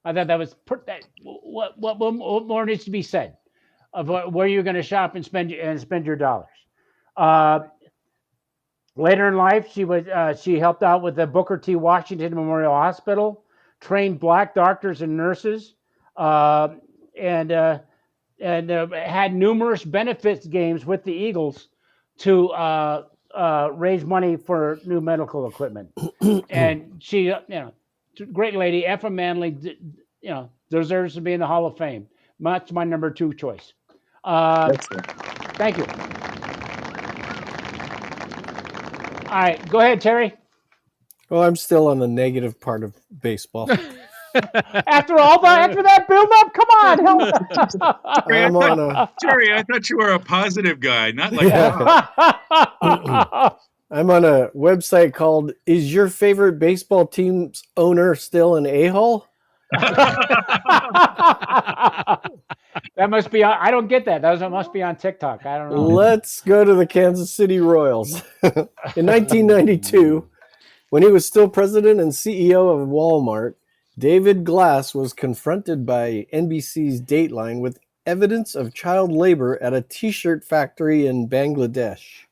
I thought that was what more needs to be said of where you're going to shop and spend your dollars. Later in life, she helped out with the Booker T. Washington Memorial Hospital, trained black doctors and nurses, and had numerous benefits games with the Eagles to raise money for new medical equipment. And she, great lady, Effa Manley, deserves to be in the Hall of Fame. That's my number 2 choice. Thank you. All right, go ahead, Terry. Well, I'm still on the negative part of baseball. After that build-up, come on, Terry, I thought you were a positive guy, not like I'm on a website called "Is Your Favorite Baseball Team's Owner Still an A-Hole?" That must be. I don't get that. That must be on TikTok. I don't know. Let's go to the Kansas City Royals. In 1992, when he was still president and CEO of Walmart, David Glass was confronted by NBC's Dateline with evidence of child labor at a t-shirt factory in Bangladesh.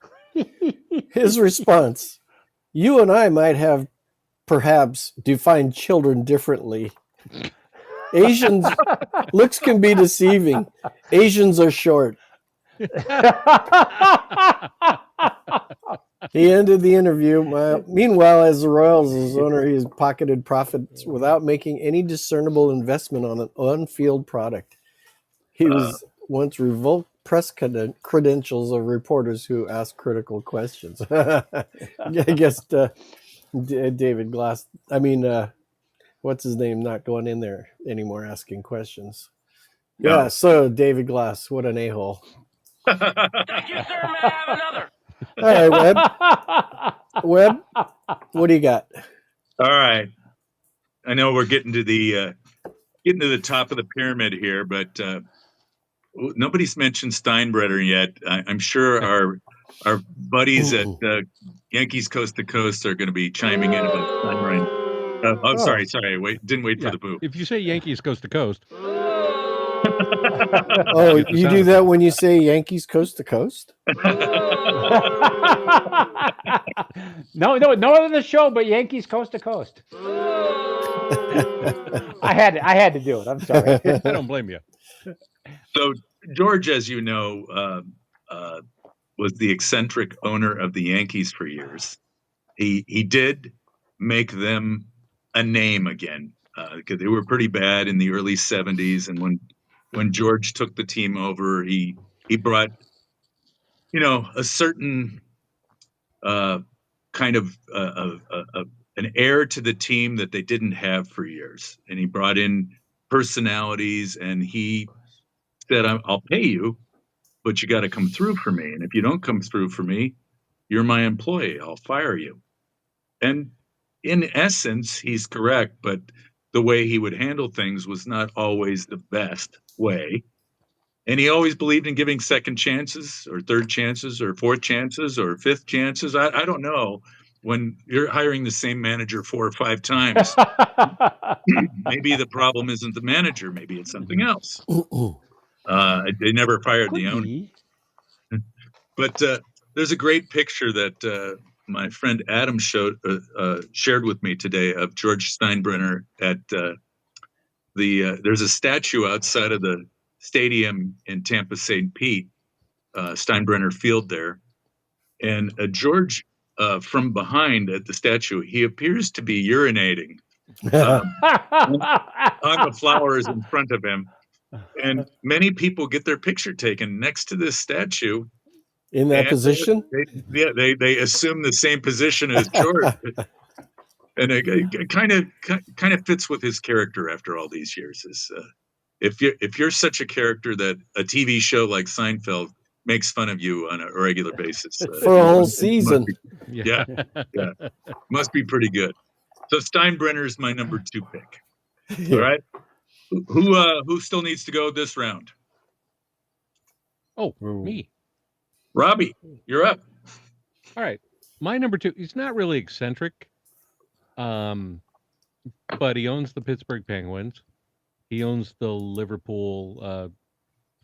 His response: "You and I might have perhaps defined children differently. Asians, looks can be deceiving. Asians are short." He ended the interview. Meanwhile, as the Royals' owner, he has pocketed profits without making any discernible investment on an on-field product. He was once revoked press credentials of reporters who asked critical questions. I guess David Glass, what's his name, not going in there anymore asking questions. No. Yeah, so David Glass, what an a-hole. Thank you, sir. May I have another? All right, Webb, what do you got? All right. I know we're getting to the top of the pyramid here, but nobody's mentioned Steinbrenner yet. I'm sure Our buddies at Yankees Coast to Coast are going to be chiming in about Steinbrenner. Sorry. Didn't wait for the boo. If you say Yankees coast to coast, Oh, Get the you sound do effect. that when you say Yankees coast to coast? no other the show but Yankees Coast to Coast. I had to do it. I'm sorry. I don't blame you. So George, as you know, was the eccentric owner of the Yankees for years. He did make them a name again because they were pretty bad in the early '70s, and when George took the team over, he brought a certain kind of an air to the team that they didn't have for years, and he brought in personalities, and he said, "I'll pay you, but you got to come through for me, and if you don't come through for me, you're my employee. I'll fire you." And in essence, he's correct, but the way he would handle things was not always the best way. And he always believed in giving second chances or third chances or fourth chances or fifth chances. I don't know. When you're hiring the same manager 4 or 5 times, maybe the problem isn't the manager. Maybe it's something else. They never fired the Could owner. be. But there's a great picture that my friend Adam shared with me today of George Steinbrenner at there's a statue outside of the stadium in Tampa St. Pete, Steinbrenner Field there, and George from behind at the statue, he appears to be urinating on the flowers in front of him, and many people get their picture taken next to this statue. In that And position? they assume the same position as George, and it kind of fits with his character after all these years. Is if you're such a character that a TV show like Seinfeld makes fun of you on a regular basis For a whole season. Yeah, must be pretty good. So Steinbrenner is my number 2 pick. All right, who still needs to go this round? Oh, me. Robbie, you're up. All right. My number 2, he's not really eccentric, but he owns the Pittsburgh Penguins. He owns the Liverpool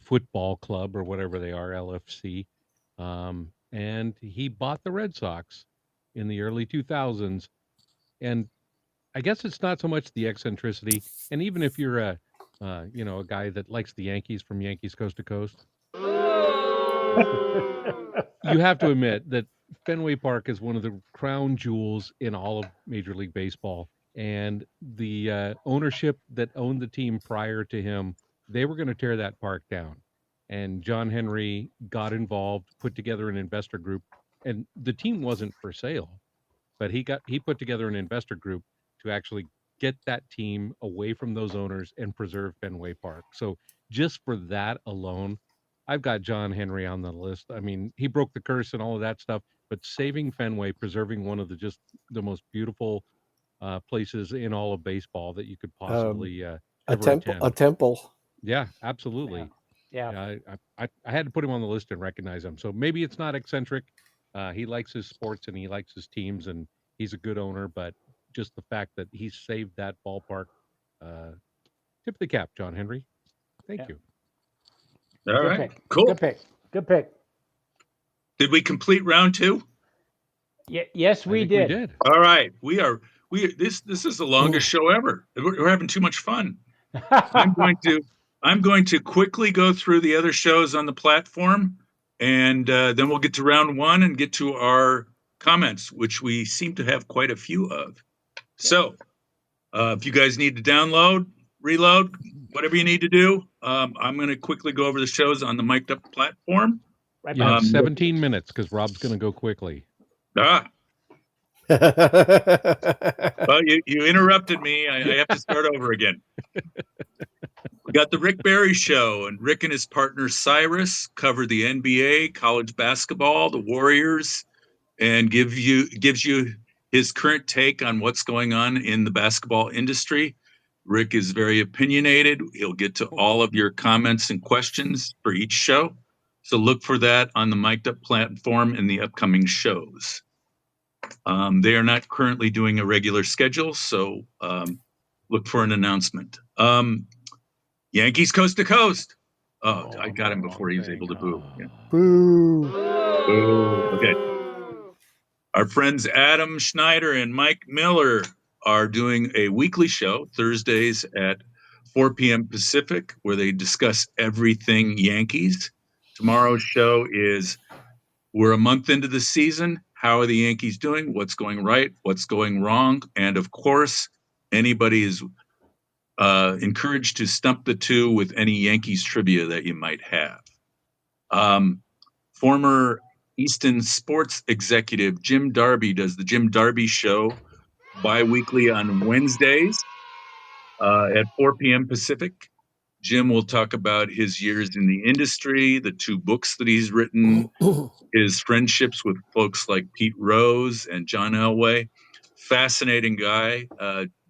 Football Club or whatever they are, LFC. And he bought the Red Sox in the early 2000s. And I guess it's not so much the eccentricity. And even if you're a guy that likes the Yankees from Yankees Coast to Coast, you have to admit that Fenway Park is one of the crown jewels in all of Major League Baseball. And the ownership that owned the team prior to him, they were going to tear that park down. And John Henry got involved, put together an investor group, and the team wasn't for sale, but he put together an investor group to actually get that team away from those owners and preserve Fenway Park. So just for that alone, I've got John Henry on the list. I mean, he broke the curse and all of that stuff, but saving Fenway, preserving one of the most beautiful places in all of baseball that you could possibly ever attend. A temple. Yeah, absolutely. Yeah. I had to put him on the list and recognize him. So maybe it's not eccentric. He likes his sports and he likes his teams and he's a good owner, but just the fact that he saved that ballpark, tip of the cap, John Henry. Thank you. All Good right, pick. cool. Good pick. Did we complete round 2? Yes, we did. We did. All right, this is the longest show ever. We're having too much fun. I'm going to quickly go through the other shows on the platform, and then we'll get to round 1 and get to our comments, which we seem to have quite a few of. So, if you guys need to download, reload, whatever you need to do, I'm going to quickly go over the shows on the mic'd up platform. Right You have back. 17 minutes because Rob's going to go quickly. Well, you interrupted me. I have to start over again. We got the Rick Barry Show, and Rick and his partner Cyrus cover the NBA, college basketball, the Warriors, and gives you his current take on what's going on in the basketball industry. Rick is very opinionated. He'll get to all of your comments and questions for each show. So look for that on the Mic'd Up platform in the upcoming shows. They are not currently doing a regular schedule, so look for an announcement. Yankees coast to coast. Oh, I got him before he was able to boo. Yeah. Boo. Boo. Okay. Our friends Adam Schneider and Mike Miller are doing a weekly show Thursdays at 4 p.m. Pacific, where they discuss everything Yankees. Tomorrow's show is we're a month into the season. How are the Yankees doing? What's going right? What's going wrong? And of course, anybody is encouraged to stump the two with any Yankees trivia that you might have. Former Easton sports executive Jim Darby does the Jim Darby Show bi-weekly on Wednesdays at 4 p.m. Pacific. Jim will talk about his years in the industry, the 2 books that he's written, his friendships with folks like Pete Rose and John Elway. Fascinating guy.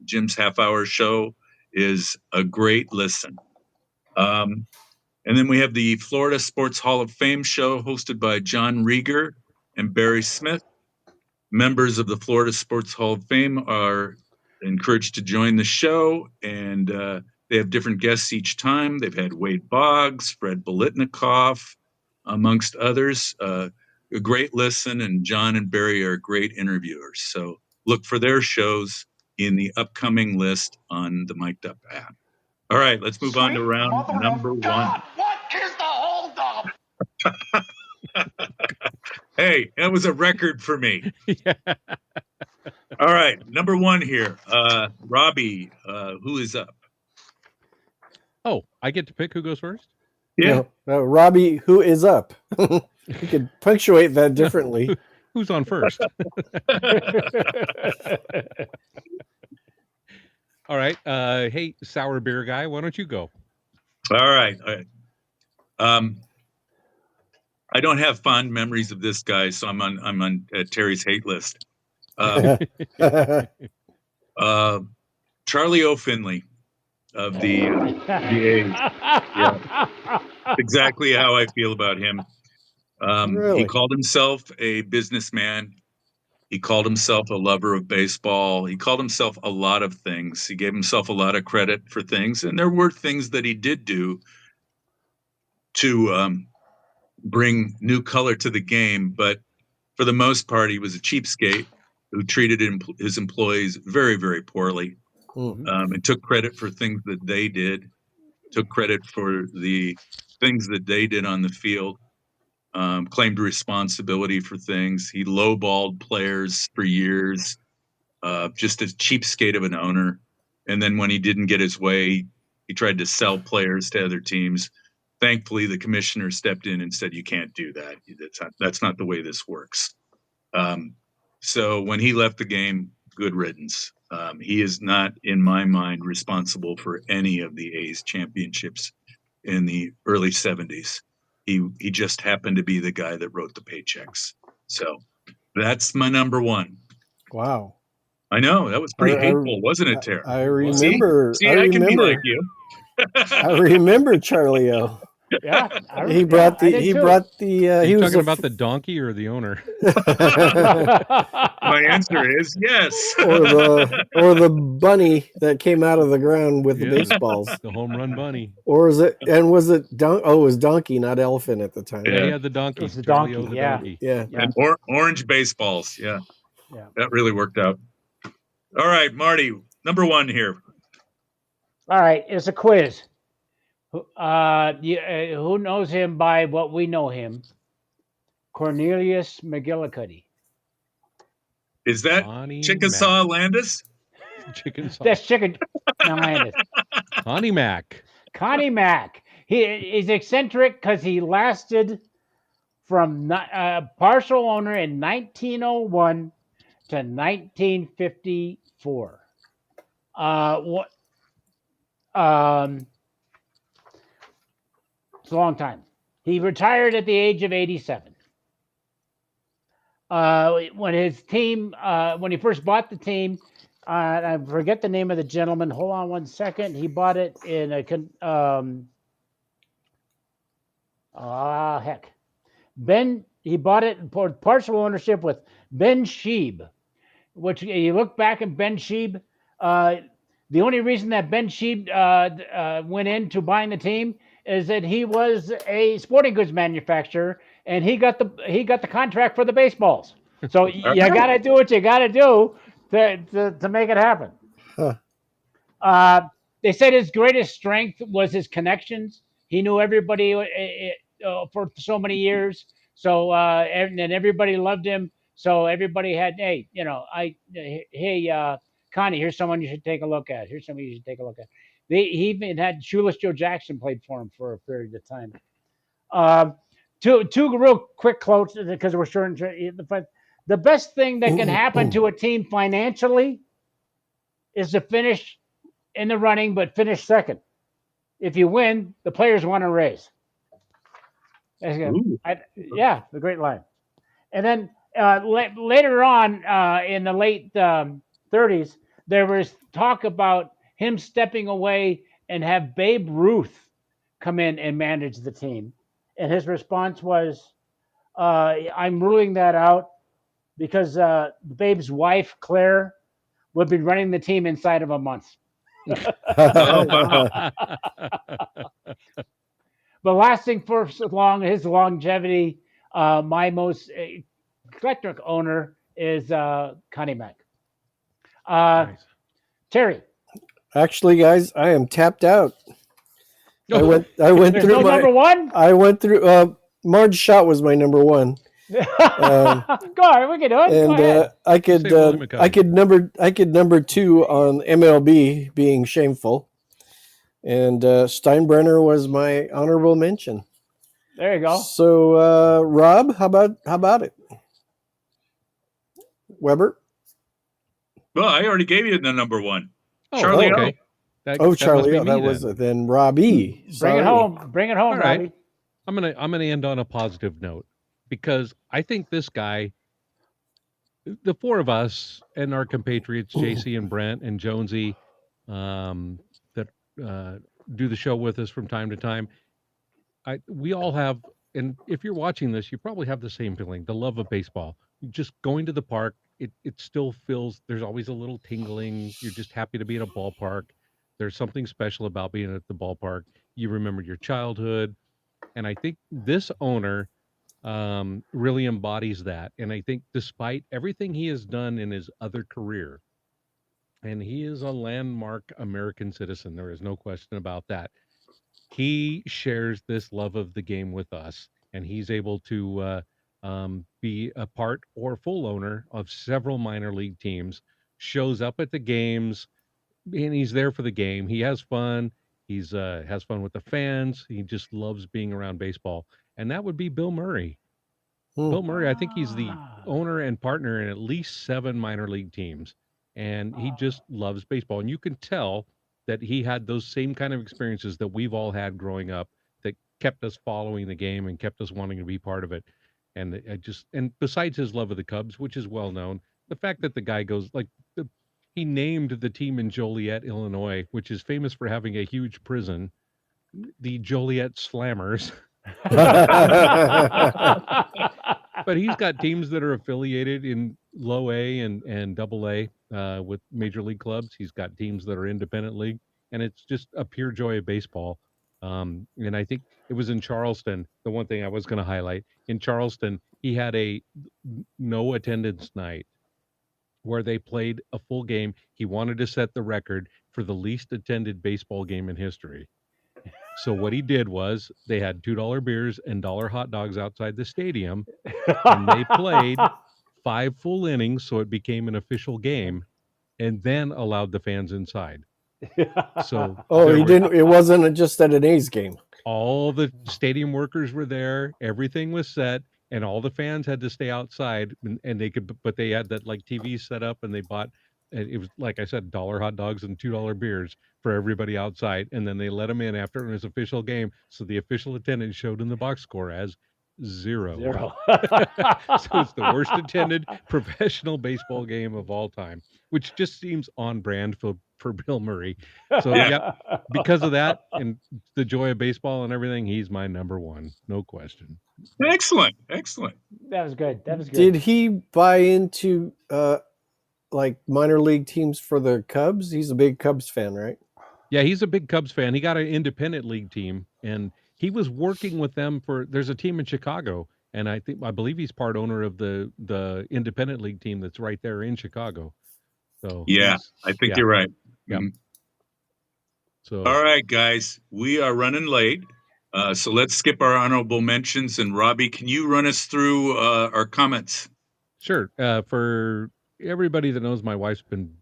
Jim's half-hour show is a great listen. And then we have the Florida Sports Hall of Fame show hosted by John Rieger and Barry Smith. Members of the Florida Sports Hall of Fame are encouraged to join the show, and they have different guests each time. They've had Wade Boggs, Fred Bolitnikoff, amongst others. A great listen, and John and Barry are great interviewers. So look for their shows in the upcoming list on the Mic'd Up app. All right, let's move on to round number 1. God, what is the holdup? Hey, that was a record for me. Yeah. All right, number 1 here. Robbie, who is up? Oh, I get to pick who goes first? Yeah. No, Robbie, who is up? You could punctuate that differently. Who's on first? All right. Hey, sour beer guy, why don't you go? All right. I don't have fond memories of this guy, so I'm on Terry's hate list. Charlie O'Finley of the A's. Yeah, exactly how I feel about him. Really? He called himself a businessman. He called himself a lover of baseball. He called himself a lot of things. He gave himself a lot of credit for things, and there were things that he did do to bring new color to the game. But for the most part, he was a cheapskate who treated his employees very, very poorly, and took credit for things that they did, took credit for the things that they did on the field, claimed responsibility for things. He lowballed players for years, just a cheapskate of an owner. And then when he didn't get his way, he tried to sell players to other teams. Thankfully, the commissioner stepped in and said, "You can't do that. That's not the way this works." So when he left the game, good riddance. He is not, in my mind, responsible for any of the A's championships in the early 70s. He just happened to be the guy that wrote the paychecks. So that's my number 1. Wow. I know that was pretty hateful, wasn't it, Tara? I remember. See, I can be like you. I remember Charlie O. Yeah, He brought the. he Are He you was talking about the donkey or the owner? My answer is yes. or the bunny that came out of the ground with the Yeah. baseballs. The home run bunny. Or was it? And was it it was donkey, not elephant at the time. Yeah, he had the donkey. It's the Charlie donkey, O the yeah. donkey. Yeah. Yeah. And orange baseballs. Yeah. Yeah. That really worked out. All right, Marty, number 1 here. All right, it's a quiz. Who knows him by what we know him? Cornelius McGillicuddy. Is that Connie Chickasaw Landis? Chicken sauce. That's chicken. No, Landis. Connie Mack. Connie Mack. He is eccentric because he lasted from partial owner in 1901 to 1954. It's a long time. He retired at the age of 87. When his team, when he first bought the team, I forget the name of the gentleman. Hold on one second. He bought it in a Ah, heck. He bought it for partial ownership with Ben Sheeb, which you look back at Ben Sheeb. Uh, the only reason that Ben Sheeb went into buying the team is that he was a sporting goods manufacturer and he got the contract for the baseballs. So you got to do what you got to do to make it happen. Huh. Uh, they said his greatest strength was his connections. He knew everybody for so many years. So and everybody loved him. So everybody had, hey, hey, Connie, here's someone you should take a look at. Here's somebody you should take a look at. He even had Shoeless Joe Jackson played for him for a period of time. Um, two real quick quotes because we're short. But the best thing that can happen to a team financially is to finish in the running, but finish second. If you win, the players want to raise. Ooh. Yeah, the great line. And then later on in the late 30s, there was talk about him stepping away and have Babe Ruth come in and manage the team. And his response was, I'm ruling that out because Babe's wife, Claire, would be running the team inside of a month. Oh, wow. But lasting for so long, his longevity, my most eclectic owner is Connie Mack. Nice. Terry, Actually, guys, I am tapped out. I Oh, went there's through no number one. I went through Marge Shot was my number one. Go on, we can do it. Go And ahead. I could Say Willie McCovey. I could number two on MLB being shameful, and Steinbrenner was my honorable mention. There you go. So Rob, how about it, Weber? Well, I already gave you the number one. Oh, Charlie O. okay. That Oh, must Charlie, be oh, me that was then. then Robbie. Bring Sorry. it home. Bring it home, All right. Robbie. I'm gonna end on a positive note because I think this guy, the four of us and our compatriots, JC and Brent and Jonesy, that uh, do the show with us from time to time, we all have, and if you're watching this, you probably have the same feeling, the love of baseball. Just going to the park, it still feels, there's always a little tingling. You're just happy to be in a ballpark. There's something special about being at the ballpark. You remember your childhood, and I think this owner really embodies that. And I think despite everything he has done in his other career, and he is a landmark American citizen, there is no question about that. He shares this love of the game with us, and he's able to be a part or full owner of several minor league teams. Shows up at the games, and he's there for the game. He has fun. He's has fun with the fans. He just loves being around baseball, and that would be Bill Murray. Bill Murray, I think he's the owner and partner in at least 7 minor league teams, and he just loves baseball. And you can tell that he had those same kind of experiences that we've all had growing up that kept us following the game and kept us wanting to be part of it. And and besides his love of the Cubs, which is well known, the fact that the guy goes like he named the team in Joliet, Illinois, which is famous for having a huge prison, the Joliet Slammers. But he's got teams that are affiliated in low A and double A with major league clubs. He's got teams that are independent league, and it's just a pure joy of baseball. And I think it was in Charleston. The one thing I was going to highlight in Charleston, he had a no attendance night where they played a full game. He wanted to set the record for the least attended baseball game in history. So what he did was they had $2 beers and dollar hot dogs outside the stadium, and they played 5 full innings, so it became an official game, and then allowed the fans inside. So Oh, there he were didn't. It wasn't just at an A's game. all the stadium workers were there, everything was set, and all the fans had to stay outside, and they could, but they had that like TV set up, and they bought, and it was like I said, dollar hot dogs and $2 beers for everybody outside, and then they let them in after it was official game. So the official attendance showed in the box score as 0. Zero. So it's the worst attended professional baseball game of all time, which just seems on brand for for Bill Murray. So yeah, because of that and the joy of baseball and everything, he's my number one, no question. Excellent. Excellent. That was good. That was good. Did he buy into like minor league teams for the Cubs? He's a big Cubs fan, right? Yeah, he's a big Cubs fan. He got an independent league team, and he was working with them for. There's a team in Chicago, and I believe he's part owner of the independent league team that's right there in Chicago. So Yeah, I think you're right. Yep. Mhm. So All right, guys, we are running late. So let's skip our honorable mentions. And Robbie, can you run us through our comments? Sure. For everybody that knows, my wife's been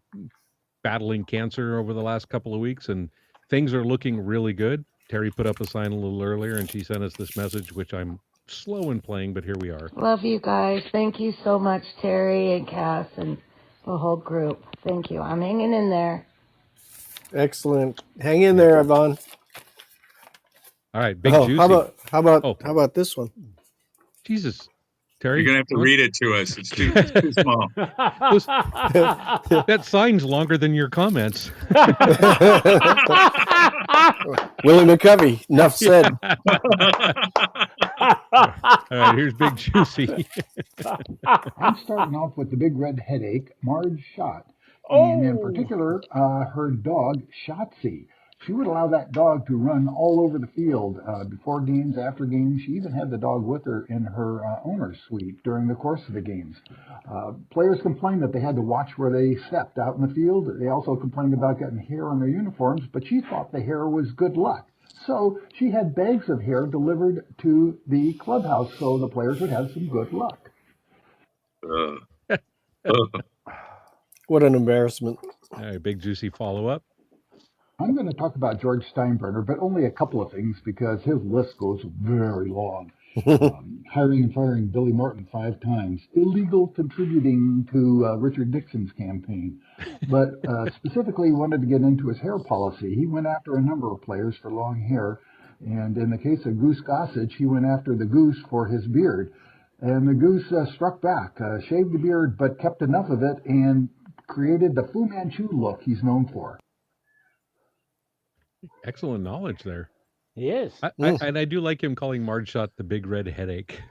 battling cancer over the last couple of weeks, and things are looking really good. Terry put up a sign a little earlier, and she sent us this message, which I'm slow in playing, but here we are. Love you guys. Thank you so much, Terry and Cass and the whole group. Thank you. I'm hanging in there. Excellent. Hang in there, Yvonne. All right, Big Oh, Juicy. how about this one? Jesus, Terry, You're gonna have to read it to us. It's too small. That sign's longer than your comments. Willie McCovey. Enough said. All right, here's Big Juicy. I'm starting off with the big red headache, Marge Schott. And in particular, her dog, Shotzi. She would allow that dog to run all over the field before games, after games. She even had the dog with her in her owner's suite during the course of the games. Players complained that they had to watch where they stepped out in the field. They also complained about getting hair on their uniforms, but she thought the hair was good luck. So she had bags of hair delivered to the clubhouse so the players would have some good luck. What an embarrassment. All right, Big Juicy follow-up. I'm going to talk about George Steinbrenner, but only a couple of things because his list goes very long. Hiring and firing Billy Martin 5 times, illegal contributing to Richard Nixon's campaign, but specifically wanted to get into his hair policy. He went after a number of players for long hair, and in the case of Goose Gossage, he went after the Goose for his beard. And the Goose struck back, shaved the beard, but kept enough of it and created the Fu Manchu look he's known for. Excellent knowledge there. He is. And I do like him calling Marge Schott the big red headache.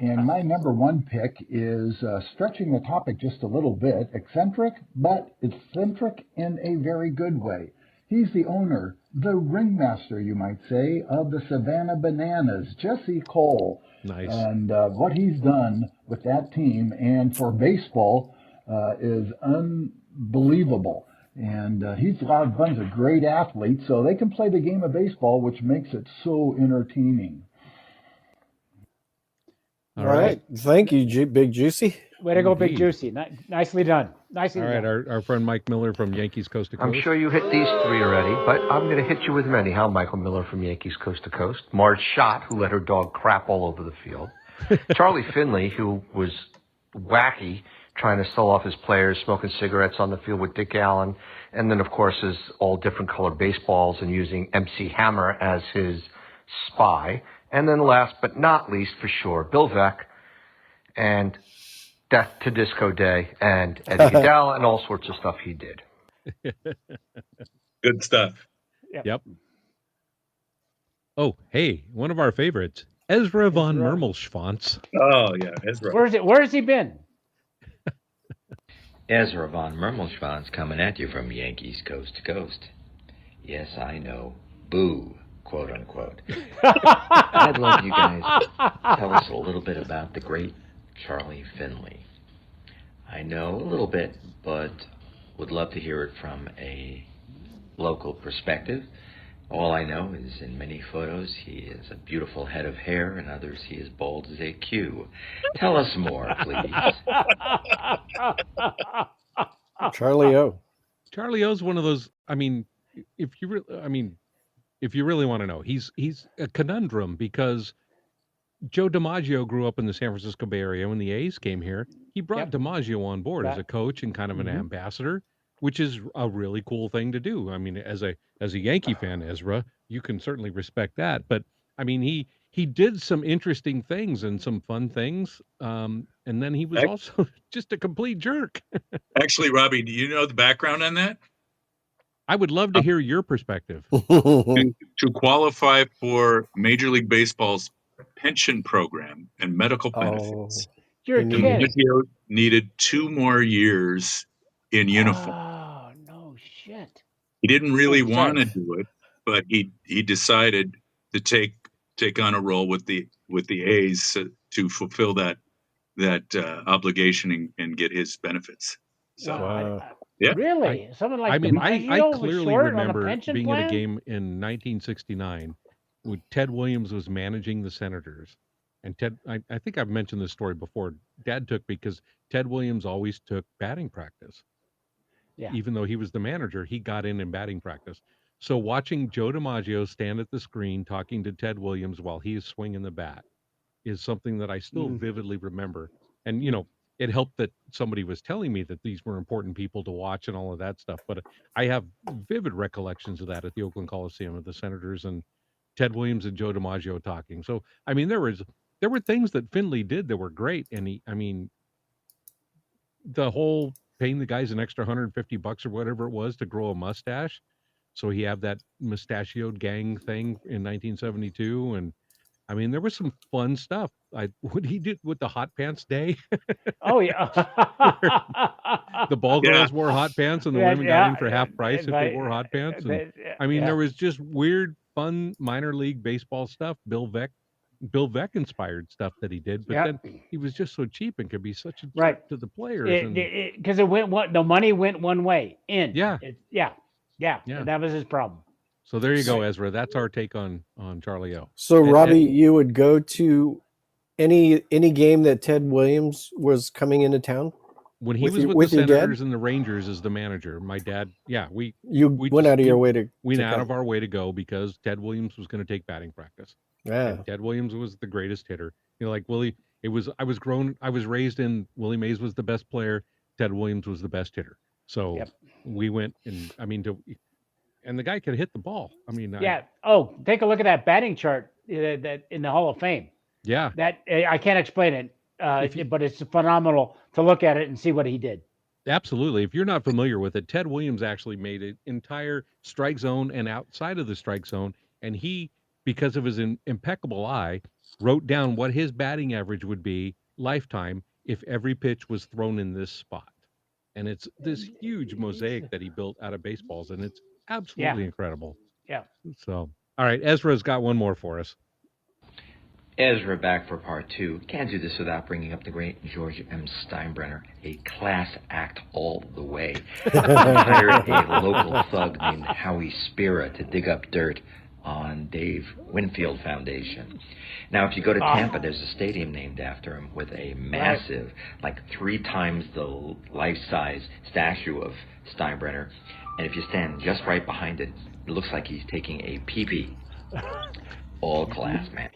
And my number one pick is stretching the topic just a little bit, eccentric, but eccentric in a very good way. He's the owner, the ringmaster, you might say, of the Savannah Bananas, Jesse Cole. Nice. And what he's done with that team and for baseball is unbelievable. And he's got a bunch of great athletes, so they can play the game of baseball, which makes it so entertaining. All right. Thank you, Big Juicy. Way to go, Big Juicy. Nicely done. Nicely All done. right, our friend Mike Miller from Yankees Coast to Coast. I'm sure you hit these 3 already, but I'm going to hit you with them anyhow. Michael Miller from Yankees Coast to Coast. Marge Schott, who let her dog crap all over the field. Charlie Finley, who was wacky, trying to sell off his players, smoking cigarettes on the field with Dick Allen. And then, of course, his all different colored baseballs and using MC Hammer as his spy. And then last but not least, for sure, Bill Veeck and Death to Disco Day and Eddie Goodell and all sorts of stuff he did. Good stuff. Yep. Oh, hey, one of our favorites, Ezra von Mermelschwanz. Oh, yeah, Ezra. Where has he been? Ezra von Mermelschwanz coming at you from Yankees Coast to Coast. Yes, I know. Boo, quote unquote. I'd love you guys to tell us a little bit about the great Charlie Finley. I know a little bit, but would love to hear it from a local perspective. All I know is in many photos he has a beautiful head of hair, and others he is bald as a Q. Tell us more, please. Charlie O. Charlie O's one of those. I mean, if you really want to know, he's a conundrum because Joe DiMaggio grew up in the San Francisco Bay Area. When the A's came here, he brought DiMaggio on board as a coach and kind of an ambassador, which is a really cool thing to do. I mean, as a Yankee fan, Ezra, you can certainly respect that. But I mean, he he did some interesting things and some fun things. And then he was also just a complete jerk. Actually, Robbie, do you know the background on that? I would love to hear your perspective. To qualify for Major League Baseball's pension program and medical benefits, You're He kidding. DiMaggio needed 2 more years in uniform. Oh, no shit. He didn't really Oh, want to sorry. do it, but he decided to take on a role with the A's to fulfill that obligation and get his benefits. So Wow. Wow. yeah, Really? Someone like I mean, I DiMaggio was clearly short on a remember pension being plan? at a game in 1969 when Ted Williams was managing the Senators. And Ted, I think I've mentioned this story before. Dad took because Ted Williams always took batting practice. Yeah. Even though he was the manager, he got in batting practice. So watching Joe DiMaggio stand at the screen talking to Ted Williams while he is swinging the bat is something that I still vividly remember. And, it helped that somebody was telling me that these were important people to watch and all of that stuff. But I have vivid recollections of that at the Oakland Coliseum of the Senators and Ted Williams and Joe DiMaggio talking. So, I mean, there were things that Finley did that were great. And the whole paying the guys an extra $150 or whatever it was to grow a mustache. So he had that mustachioed gang thing in 1972. And I mean, there was some fun stuff. What he did with the hot pants day, Oh, yeah. the ball Yeah. girls wore hot pants and the women got in for half price if they wore hot pants. And I mean, there was just weird, fun minor league baseball stuff. Bill Veeck inspired stuff that he did, but then he was just so cheap and could be such a jerk to the players. Because the money went one way in. Yeah. Yeah. And that was his problem. So there you go, Ezra. That's our take on Charlie O. So Robbie, you would go to any game that Ted Williams was coming into town? When he was with the Senators and the Rangers as the manager, my dad, we went out of your way to went out of our way to go because Ted Williams was going to take batting practice. Yeah. And Ted Williams was the greatest hitter. Like Willie, I was raised in Willie Mays was the best player. Ted Williams was the best hitter. So we went and and the guy could hit the ball. I mean, take a look at that batting chart that in the Hall of Fame. Yeah. That I can't explain it, but it's phenomenal to look at it and see what he did. Absolutely. If you're not familiar with it, Ted Williams actually made an entire strike zone and outside of the strike zone. And he, because of his impeccable eye, wrote down what his batting average would be lifetime if every pitch was thrown in this spot. And it's this huge mosaic that he built out of baseballs. And it's absolutely incredible. Yeah. So, all right, Ezra's got one more for us. Ezra back for part 2. Can't do this without bringing up the great George M. Steinbrenner, a class act all the way. He hired a local thug named Howie Spira to dig up dirt on Dave Winfield Foundation. Now, if you go to Tampa, there's a stadium named after him with a massive, like 3 times the life-size statue of Steinbrenner. And if you stand just right behind it, it looks like he's taking a pee-pee. All class, man.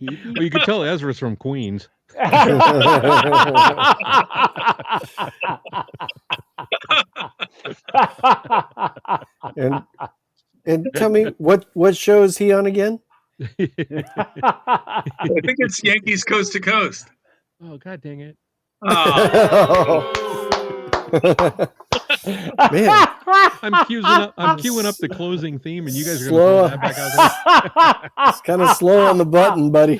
Well, you could tell Ezra's from Queens. And tell me, what show is he on again? I think it's Yankees Coast to Coast. Oh, God dang it. Man, I'm queuing up the closing theme, and you guys are going to throw that back out there. It's kind of slow on the button, buddy.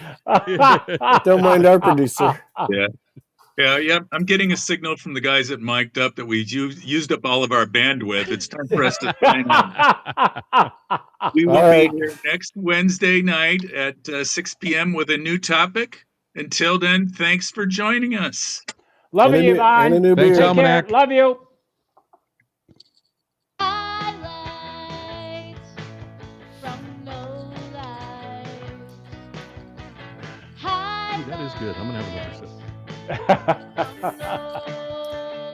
Don't mind our producer. Yeah. I'm getting a signal from the guys that mic'd up that we used up all of our bandwidth. It's time for us to sign on. We will be here next Wednesday night at 6 p.m. with a new topic. Until then, thanks for joining us. Love you, Yvonne. Thanks, Almanac. Love you. Highlights from Lowlifes. That is good. I'm going to have another sip. Highlights